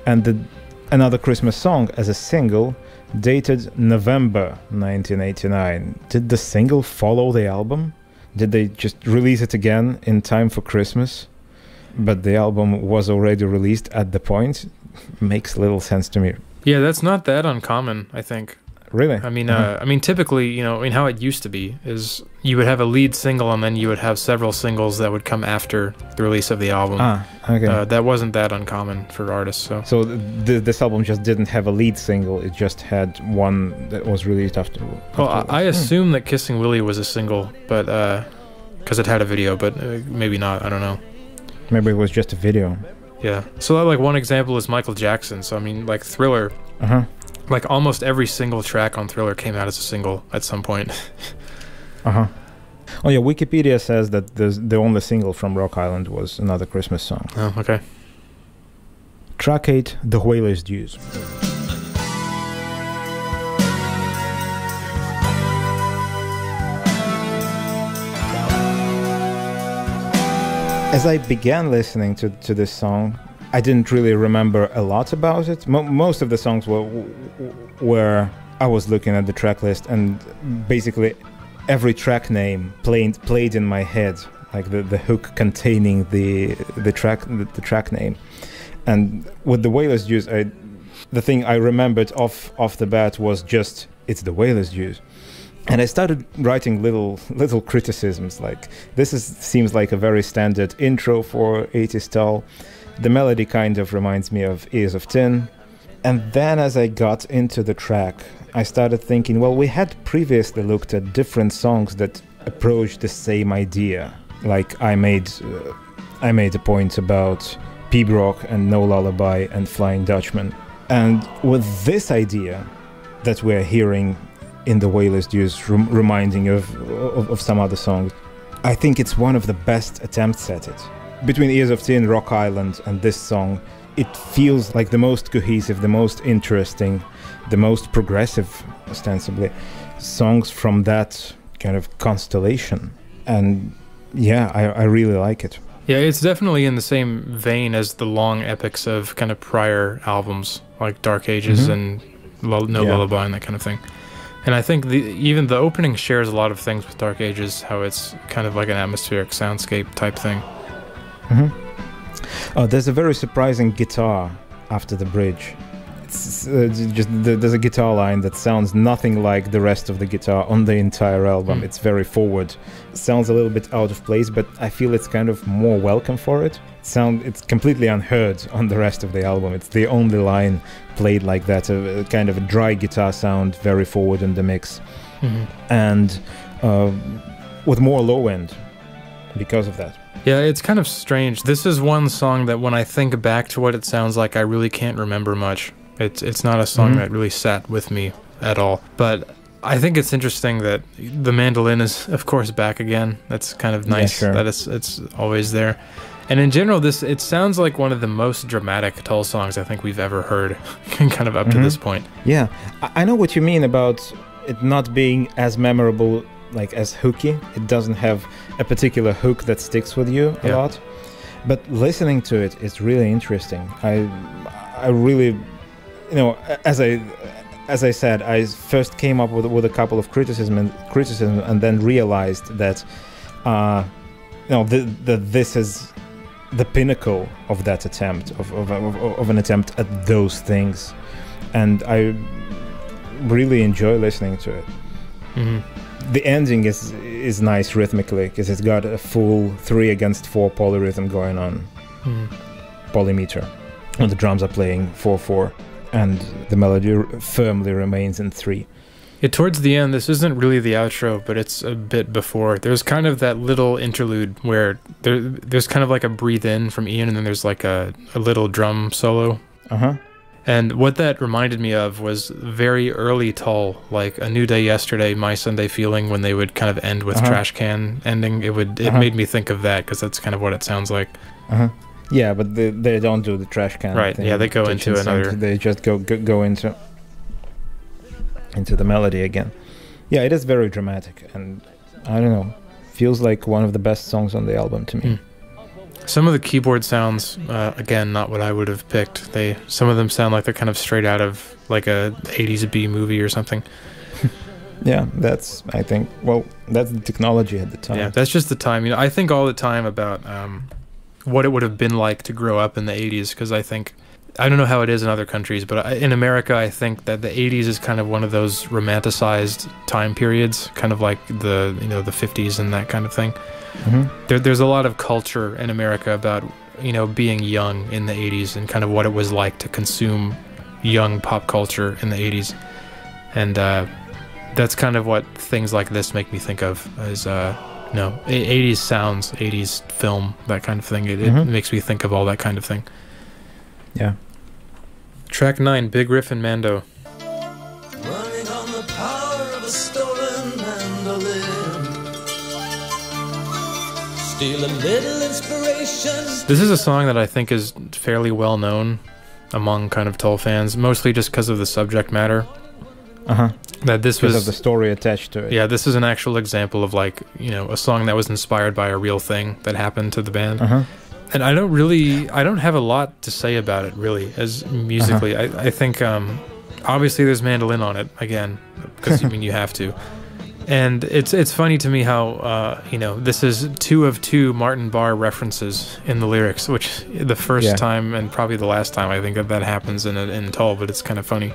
And Another Christmas Song as a single dated November 1989. Did the single follow the album? Did they just release it again in time for Christmas? But the album was already released at the point? Makes little sense to me. Yeah, that's not that uncommon, I think. Really? I mean, typically, how it used to be is you would have a lead single and then you would have several singles that would come after the release of the album. Okay. That wasn't that uncommon for artists. So this album just didn't have a lead single. It just had one that was released after. Well, I assume that Kissing Willie was a single, but because it had a video, but maybe not. I don't know. Maybe it was just a video. Yeah. So like one example is Michael Jackson. So I mean, like Thriller. Like almost every single track on Thriller came out as a single at some point. Oh yeah, Wikipedia says that the only single from Rock Island was Another Christmas Song. Oh, okay. Track 8, The Whalers' Dues. As I began listening to this song, I didn't really remember a lot about it. Most of the songs were where I was looking at the track list, and basically every track name played in my head, like the hook containing the track name. And with the Whalers' Dues, the thing I remembered off the bat was just it's the Whalers' Dues. And I started writing little criticisms, like seems like a very standard intro for 80s Tull. The melody kind of reminds me of Ears of Tin. And then as I got into the track, I started thinking, well, we had previously looked at different songs that approached the same idea. Like I made a point about Pibroch and No Lullaby and Flying Dutchman. And with this idea that we're hearing in the Whalers' Dues, reminding of some other songs, I think it's one of the best attempts at it. Between Ears of Tin, Rock Island, and this song, it feels like the most cohesive, the most interesting, the most progressive, ostensibly, songs from that kind of constellation. And yeah, I really like it. Yeah, it's definitely in the same vein as the long epics of kind of prior albums, like Dark Ages and Lullaby and that kind of thing. And I think even the opening shares a lot of things with Dark Ages, how it's kind of like an atmospheric soundscape type thing. There's a very surprising guitar after the bridge. There's a guitar line that sounds nothing like the rest of the guitar on the entire album. It's very forward. It sounds a little bit out of place, but I feel it's kind of more welcome for it. It's completely unheard on the rest of the album. It's the only line played like that, a kind of a dry guitar sound, very forward in the mix. And with more low end because of that. Yeah, it's kind of strange. This is one song that when I think back to what it sounds like, I really can't remember much. It's not a song that really sat with me at all. But I think it's interesting that the mandolin is, of course, back again. That's kind of nice that it's always there. And in general, it sounds like one of the most dramatic Tull songs I think we've ever heard, kind of up to this point. Yeah, I know what you mean about it not being as memorable, like as hooky. It doesn't have a particular hook that sticks with you a lot. But listening to it is really interesting. I really, as I said, I first came up with a couple of criticism and then realized that, this is the pinnacle of that attempt of an attempt at those things, and I really enjoy listening to it. The ending is nice rhythmically because it's got a full 3/4 polyrhythm going on, polymeter, and the drums are playing 4/4, and the melody firmly remains in 3. Towards the end, this isn't really the outro, but it's a bit before. There's kind of that little interlude where there's kind of like a breathe in from Ian, and then there's like a little drum solo. And what that reminded me of was very early Tull, like A New Day Yesterday, My Sunday Feeling, when they would kind of end with trash can ending. It made me think of that because that's kind of what it sounds like. Yeah, but they don't do the trash can thing. Yeah, they go into another... They just go into the melody again. Yeah, it is very dramatic, and I don't know, feels like one of the best songs on the album to me. Some of the keyboard sounds, again, not what I would have picked. Some of them sound like they're kind of straight out of like a 80s B movie or something. Yeah, that's the technology at the time. Yeah, that's just the time. I think all the time about what it would have been like to grow up in the 80s, because I don't know how it is in other countries, but in America, I think that the 80s is kind of one of those romanticized time periods, kind of like the 50s and that kind of thing. There's a lot of culture in America about, being young in the 80s and kind of what it was like to consume young pop culture in the 80s. And that's kind of what things like this make me think of, is 80s sounds, 80s film, that kind of thing. It makes me think of all that kind of thing. Yeah. Track 9, Big Riff and Mando. Running on the power of a stolen mandolin. Steal a little inspiration. This is a song that I think is fairly well known among kind of Tull fans, mostly just because of the subject matter. That this was... Because of the story attached to it. Yeah, this is an actual example of a song that was inspired by a real thing that happened to the band. And I don't have a lot to say about it, really, as musically. I think, obviously there's mandolin on it, again, because, you have to. And it's funny to me how, this is 2 of 2 Martin Barre references in the lyrics, which the first time and probably the last time I think that happens in Tull, but it's kind of funny.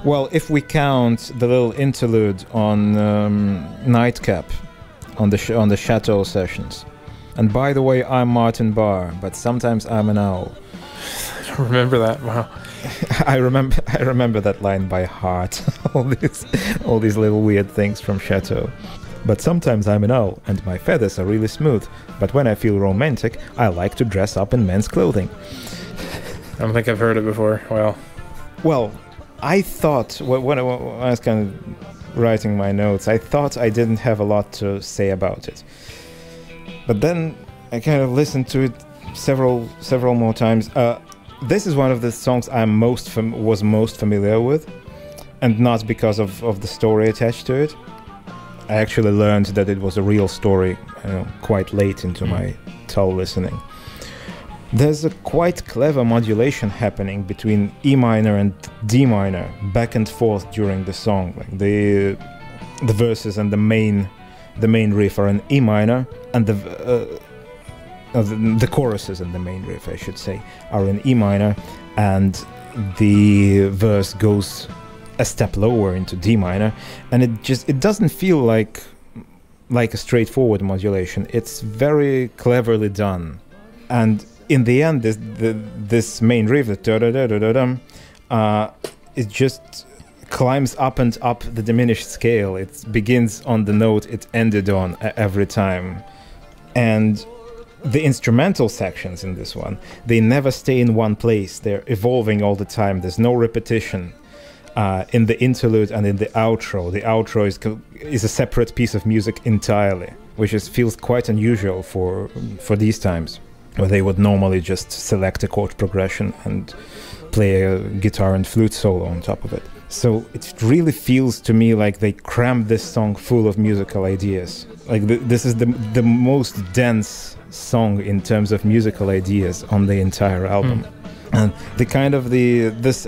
Well, if we count the little interlude on Nightcap, on the Chateau sessions. And by the way, I'm Martin Barre, but sometimes I'm an owl. I don't remember that. Wow. I remember that line by heart. all these little weird things from Chateau. But sometimes I'm an owl, and my feathers are really smooth. But when I feel romantic, I like to dress up in men's clothing. I don't think I've heard it before. Well, I thought when I was kind of writing my notes, I thought I didn't have a lot to say about it. But then I kind of listened to it several more times. This is one of the songs I was most familiar with, and not because of the story attached to it. I actually learned that it was a real story quite late into my Tull listening. There's a quite clever modulation happening between E minor and D minor, back and forth during the song. Like the verses and the main riff are in E minor, and the choruses and the main riff, I should say, are in E minor, and the verse goes a step lower into D minor, and it doesn't feel like a straightforward modulation. It's very cleverly done, and in the end, this main riff, the da-da-da-da-da-dum, it just climbs up and up the diminished scale. It begins on the note it ended on every time. And the instrumental sections in this one, they never stay in one place. They're evolving all the time. There's no repetition in the interlude and in the outro. The outro is a separate piece of music entirely. which feels quite unusual for these times, where they would normally just select a chord progression and play a guitar and flute solo on top of it. So it really feels to me like they crammed this song full of musical ideas. Like this is the most dense song in terms of musical ideas on the entire album. And the kind of this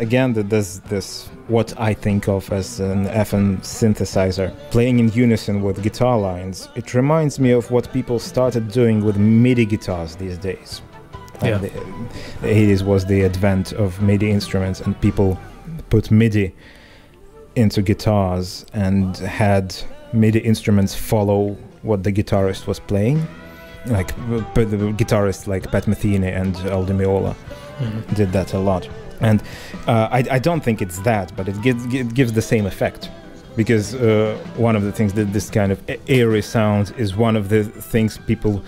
what I think of as an FM synthesizer playing in unison with guitar lines. It reminds me of what people started doing with MIDI guitars these days. Yeah. The 80s was the advent of MIDI instruments, and people put MIDI into guitars and had MIDI instruments follow what the guitarist was playing. Like the guitarists like Pat Metheny and Aldo Meola did that a lot. And I don't think it's that, but it gives the same effect. Because one of the things that this kind of airy sound is one of the things people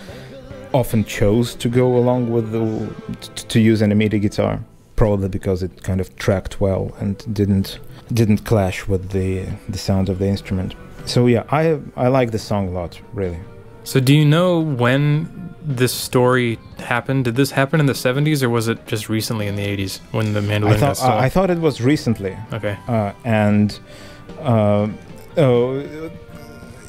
often chose to go along with to use an MIDI guitar, probably because it kind of tracked well and didn't clash with the sound of the instrument. So yeah, I like the song a lot, really. So do you know when this story happened? Did this happen in the 70s, or was it just recently in the 80s when the mandolin got stolen? I thought it was recently. Okay.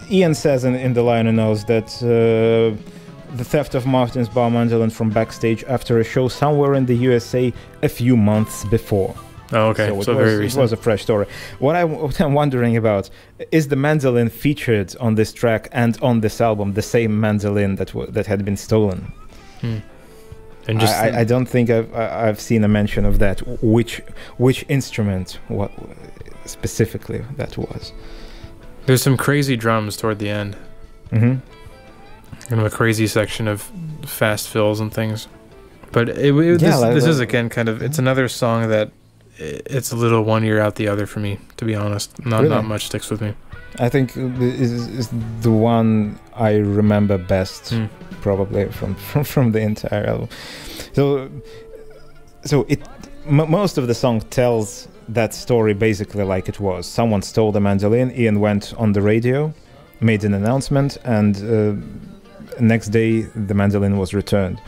Ian says in the liner notes that the theft of Martin's bar mandolin from backstage after a show somewhere in the USA a few months before. Oh, okay. So very recent. It was a fresh story. What I'm wondering about is the mandolin featured on this track and on this album the same mandolin that had been stolen. And just I don't think I've seen a mention of that. Which instrument? What specifically that was? There's some crazy drums toward the end. Mm-hmm. Kind of a crazy section of fast fills and things. But this is again kind of, it's another song that it's a little one ear out the other for me, to be honest. Not much sticks with me. I think is the one I remember best, probably from the entire album. So most of the song tells that story basically like it was. Someone stole the mandolin. Ian went on the radio, made an announcement, and next day the mandolin was returned.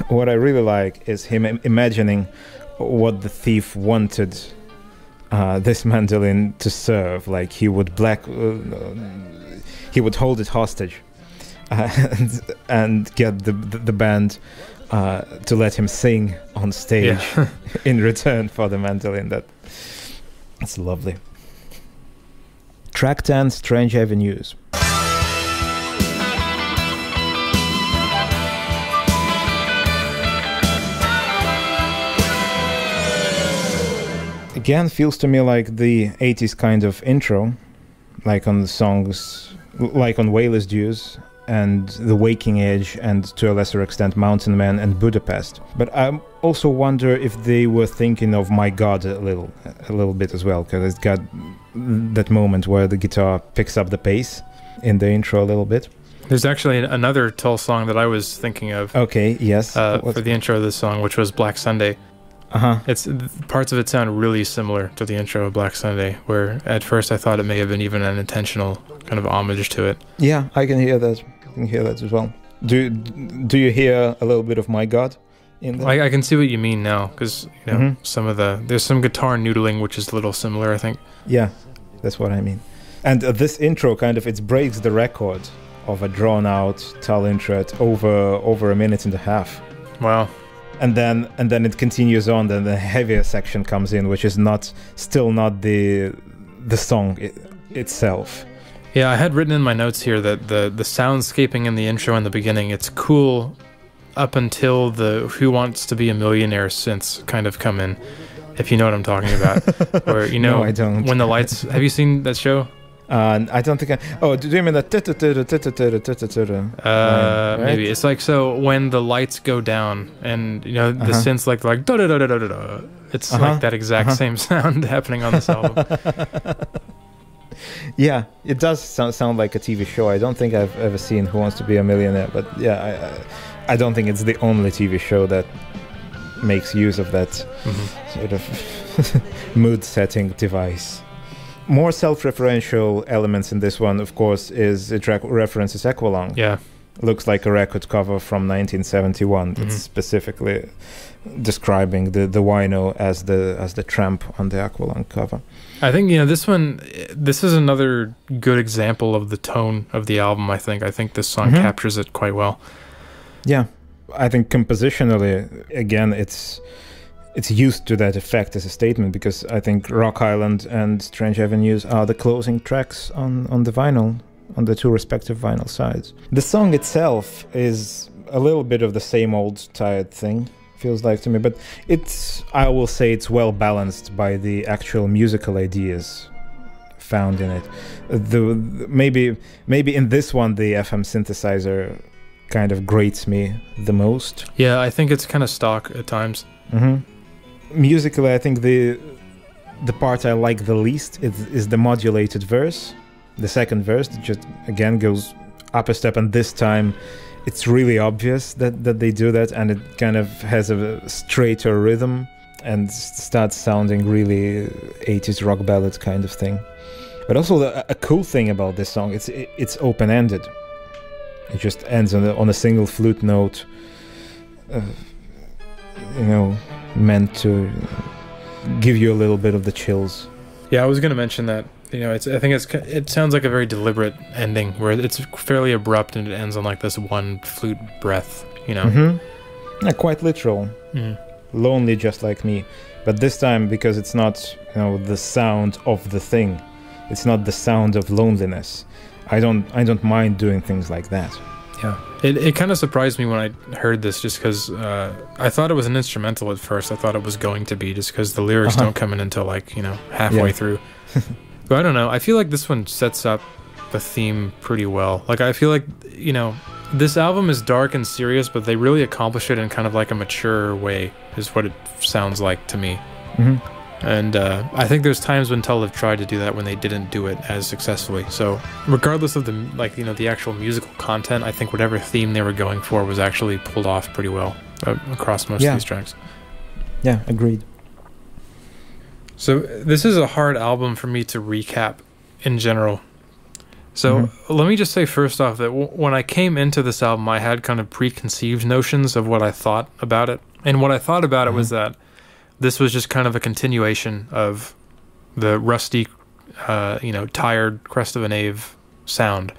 What I really like is him imagining what the thief wanted this mandolin to serve. Like he would hold it hostage and get the band to let him sing on stage in return for the mandolin. That's lovely. Track 10, Strange Avenues. Again, feels to me like the 80s kind of intro, like on the songs, like on Whalers Dues and The Waking Age, and to a lesser extent Mountain Man and Budapest. But I also wonder if they were thinking of My God a little bit as well, because it's got that moment where the guitar picks up the pace in the intro a little bit. There's actually another Tull song that I was thinking of. Okay, yes. For the intro of this song, which was Black Sunday. It's parts of it sound really similar to the intro of Black Sunday, where at first I thought it may have been even an intentional kind of homage to it. Yeah, I can hear that. I can hear that as well. Do you hear a little bit of My God in there? I can see what you mean now, because some of there's some guitar noodling which is a little similar, I think. Yeah, that's what I mean. And this intro kind of it breaks the record of a drawn out Tull intro at over a minute and a half. Wow. And then it continues on. Then the heavier section comes in, which is still not the song itself. Yeah, I had written in my notes here that the soundscaping in the intro and the beginning, it's cool up until the Who Wants to Be a Millionaire synths kind of come in, if you know what I'm talking about. Or No, I don't. When the lights, have you seen that show? I don't think do you mean that? Maybe it's like, so when the lights go down and the synths like da da da da da da, it's like that exact same sound happening on this album. Yeah, it does sound like a TV show. I don't think I've ever seen Who Wants to Be a Millionaire, but yeah, I don't think it's the only TV show that makes use of that sort of mood setting device. more self-referential elements in this one, of course, is it references Aqualung. Yeah. Looks like a record cover from 1971. It's specifically describing the wino as the tramp on the Aqualung cover. I think, this is another good example of the tone of the album, I think this song captures it quite well. Yeah. I think compositionally, again, it's used to that effect as a statement, because I think Rock Island and Strange Avenues are the closing tracks on the vinyl, on the two respective vinyl sides. The song itself is a little bit of the same old tired thing, feels like to me, but I will say it's well balanced by the actual musical ideas found in it. Maybe in this one the FM synthesizer kind of grates me the most. Yeah, I think it's kind of stock at times. Musically, I think the part I like the least is the modulated verse. The second verse just again goes up a step, and this time it's really obvious that they do that, and it kind of has a straighter rhythm and starts sounding really 80s rock ballad kind of thing. But also a cool thing about this song, it's open-ended. It just ends on a single flute note, meant to give you a little bit of the chills. Yeah, I was going to mention that. It sounds like a very deliberate ending, where it's fairly abrupt and it ends on like this one flute breath. Yeah, quite literal. Lonely, just like me. But this time, because it's not the sound of the thing, it's not the sound of loneliness. I don't mind doing things like that. Yeah, it kind of surprised me when I heard this, just because I thought it was an instrumental at first. I thought it was going to be, just because the lyrics don't come in until halfway through. But I don't know. I feel like this one sets up the theme pretty well. Like, I feel like this album is dark and serious, but they really accomplish it in kind of like a mature way, is what it sounds like to me. And I think there's times when Tull have tried to do that when they didn't do it as successfully. So regardless of the actual musical content, I think whatever theme they were going for was actually pulled off pretty well across most of these tracks. Yeah, agreed. So this is a hard album for me to recap in general. So let me just say first off that when I came into this album, I had kind of preconceived notions of what I thought about it. And what I thought about it was that this was just kind of a continuation of the rusty, tired Crest of a Knave sound.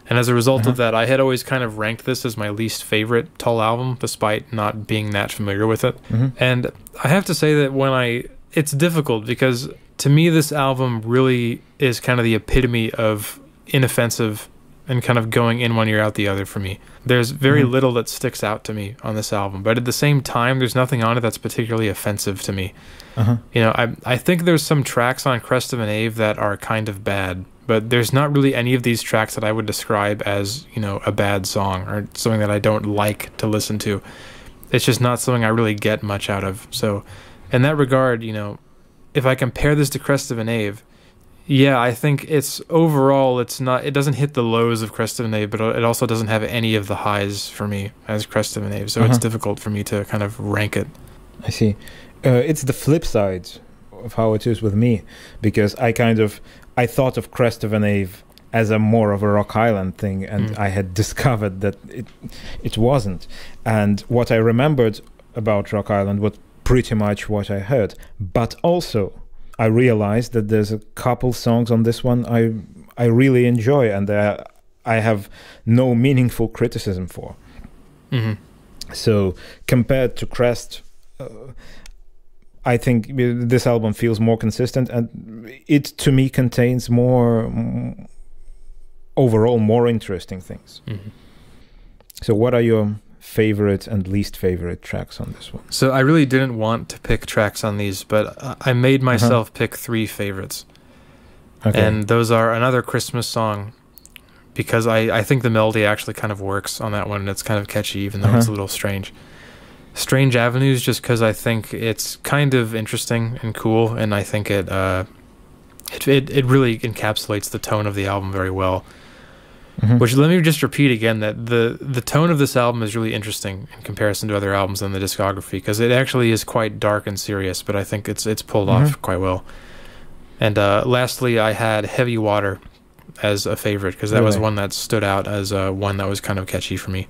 And as a result of that, I had always kind of ranked this as my least favorite Tull album, despite not being that familiar with it. And I have to say that it's difficult, because to me this album really is kind of the epitome of inoffensive and kind of going in one ear out the other for me. There's very little that sticks out to me on this album, but at the same time, there's nothing on it that's particularly offensive to me. I think there's some tracks on Crest of a Knave that are kind of bad, but there's not really any of these tracks that I would describe as, a bad song or something that I don't like to listen to. It's just not something I really get much out of. So in that regard, if I compare this to Crest of a Knave, yeah, I think it doesn't hit the lows of Crest of a Knave, but it also doesn't have any of the highs for me as Crest of a Knave, so it's difficult for me to kind of rank it. I see. It's the flip side of how it is with me, because I thought of Crest of a Knave as a more of a Rock Island thing, and I had discovered that it wasn't. And what I remembered about Rock Island was pretty much what I heard, but also I realized that there's a couple songs on this one I really enjoy, and I have no meaningful criticism for. So compared to Crest, I think this album feels more consistent, and it to me contains overall more interesting things. So what are your favorite and least favorite tracks on this one? So I really didn't want to pick tracks on these, but I made myself pick 3 favorites. And those are Another Christmas Song, because I think the melody actually kind of works on that one, and it's kind of catchy, even though it's a little strange. Strange Avenues, just because I think it's kind of interesting and cool, and I think it really encapsulates the tone of the album very well. Which, let me just repeat again, that the tone of this album is really interesting in comparison to other albums in the discography, because it actually is quite dark and serious, but I think it's pulled off quite well. And lastly, I had Heavy Water as a favorite because that was one that stood out as one that was kind of catchy for me.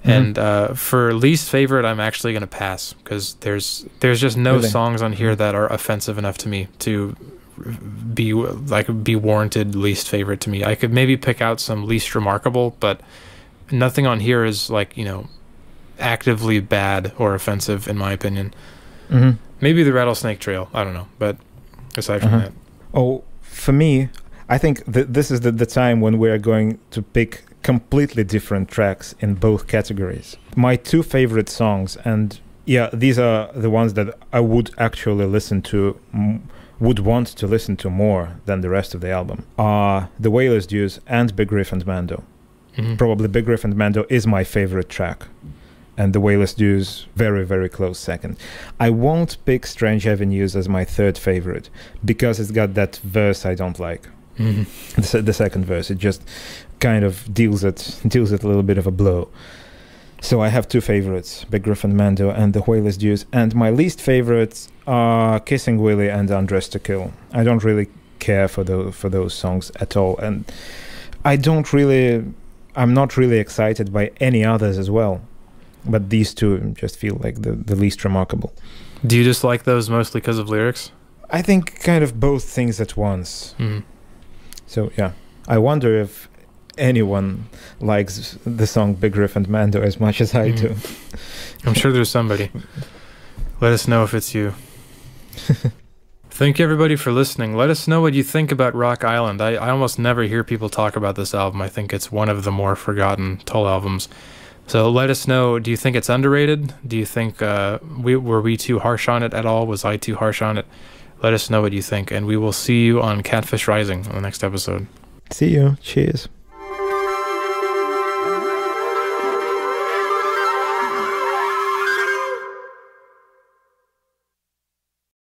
And for least favorite, I'm actually going to pass because there's just no songs on here that are offensive enough to me to be warranted least favorite to me. I could maybe pick out some least remarkable, but nothing on here is like, you know, actively bad or offensive in my opinion. Maybe the Rattlesnake Trail, I don't know, but aside from that. Oh, for me, I think this is the time when we are going to pick completely different tracks in both categories. My two favorite songs, and yeah, these are the ones that I would actually listen to, would want to listen to more than the rest of the album, are The Whalers' Dues and Big Riff and Mando. Probably Big Riff and Mando is my favorite track, and The Whalers' Dues very, very close second. I won't pick Strange Avenues as my third favorite because it's got that verse I don't like. The second verse, it just kind of deals it a little bit of a blow. So I have two favorites, Big Riff and Mando and The Whalers' Dues, and my least favorites are Kissing Willie and Undressed to Kill. I don't really care for those songs at all, and I'm not really excited by any others as well, but these two just feel like the least remarkable. Do you just like those mostly because of lyrics? I think kind of both things at once. So yeah, I wonder if anyone likes the song Big Riff and Mando as much as I do. I'm sure there's somebody. Let us know if it's you. Thank you everybody for listening. Let us know what you think about Rock Island. I almost never hear people talk about this album. I think it's one of the more forgotten Tull albums. So let us know, do you think it's underrated? Do you think were we too harsh on it at all? Was I too harsh on it? Let us know what you think, and we will see you on Catfish Rising on the next episode. See you. Cheers.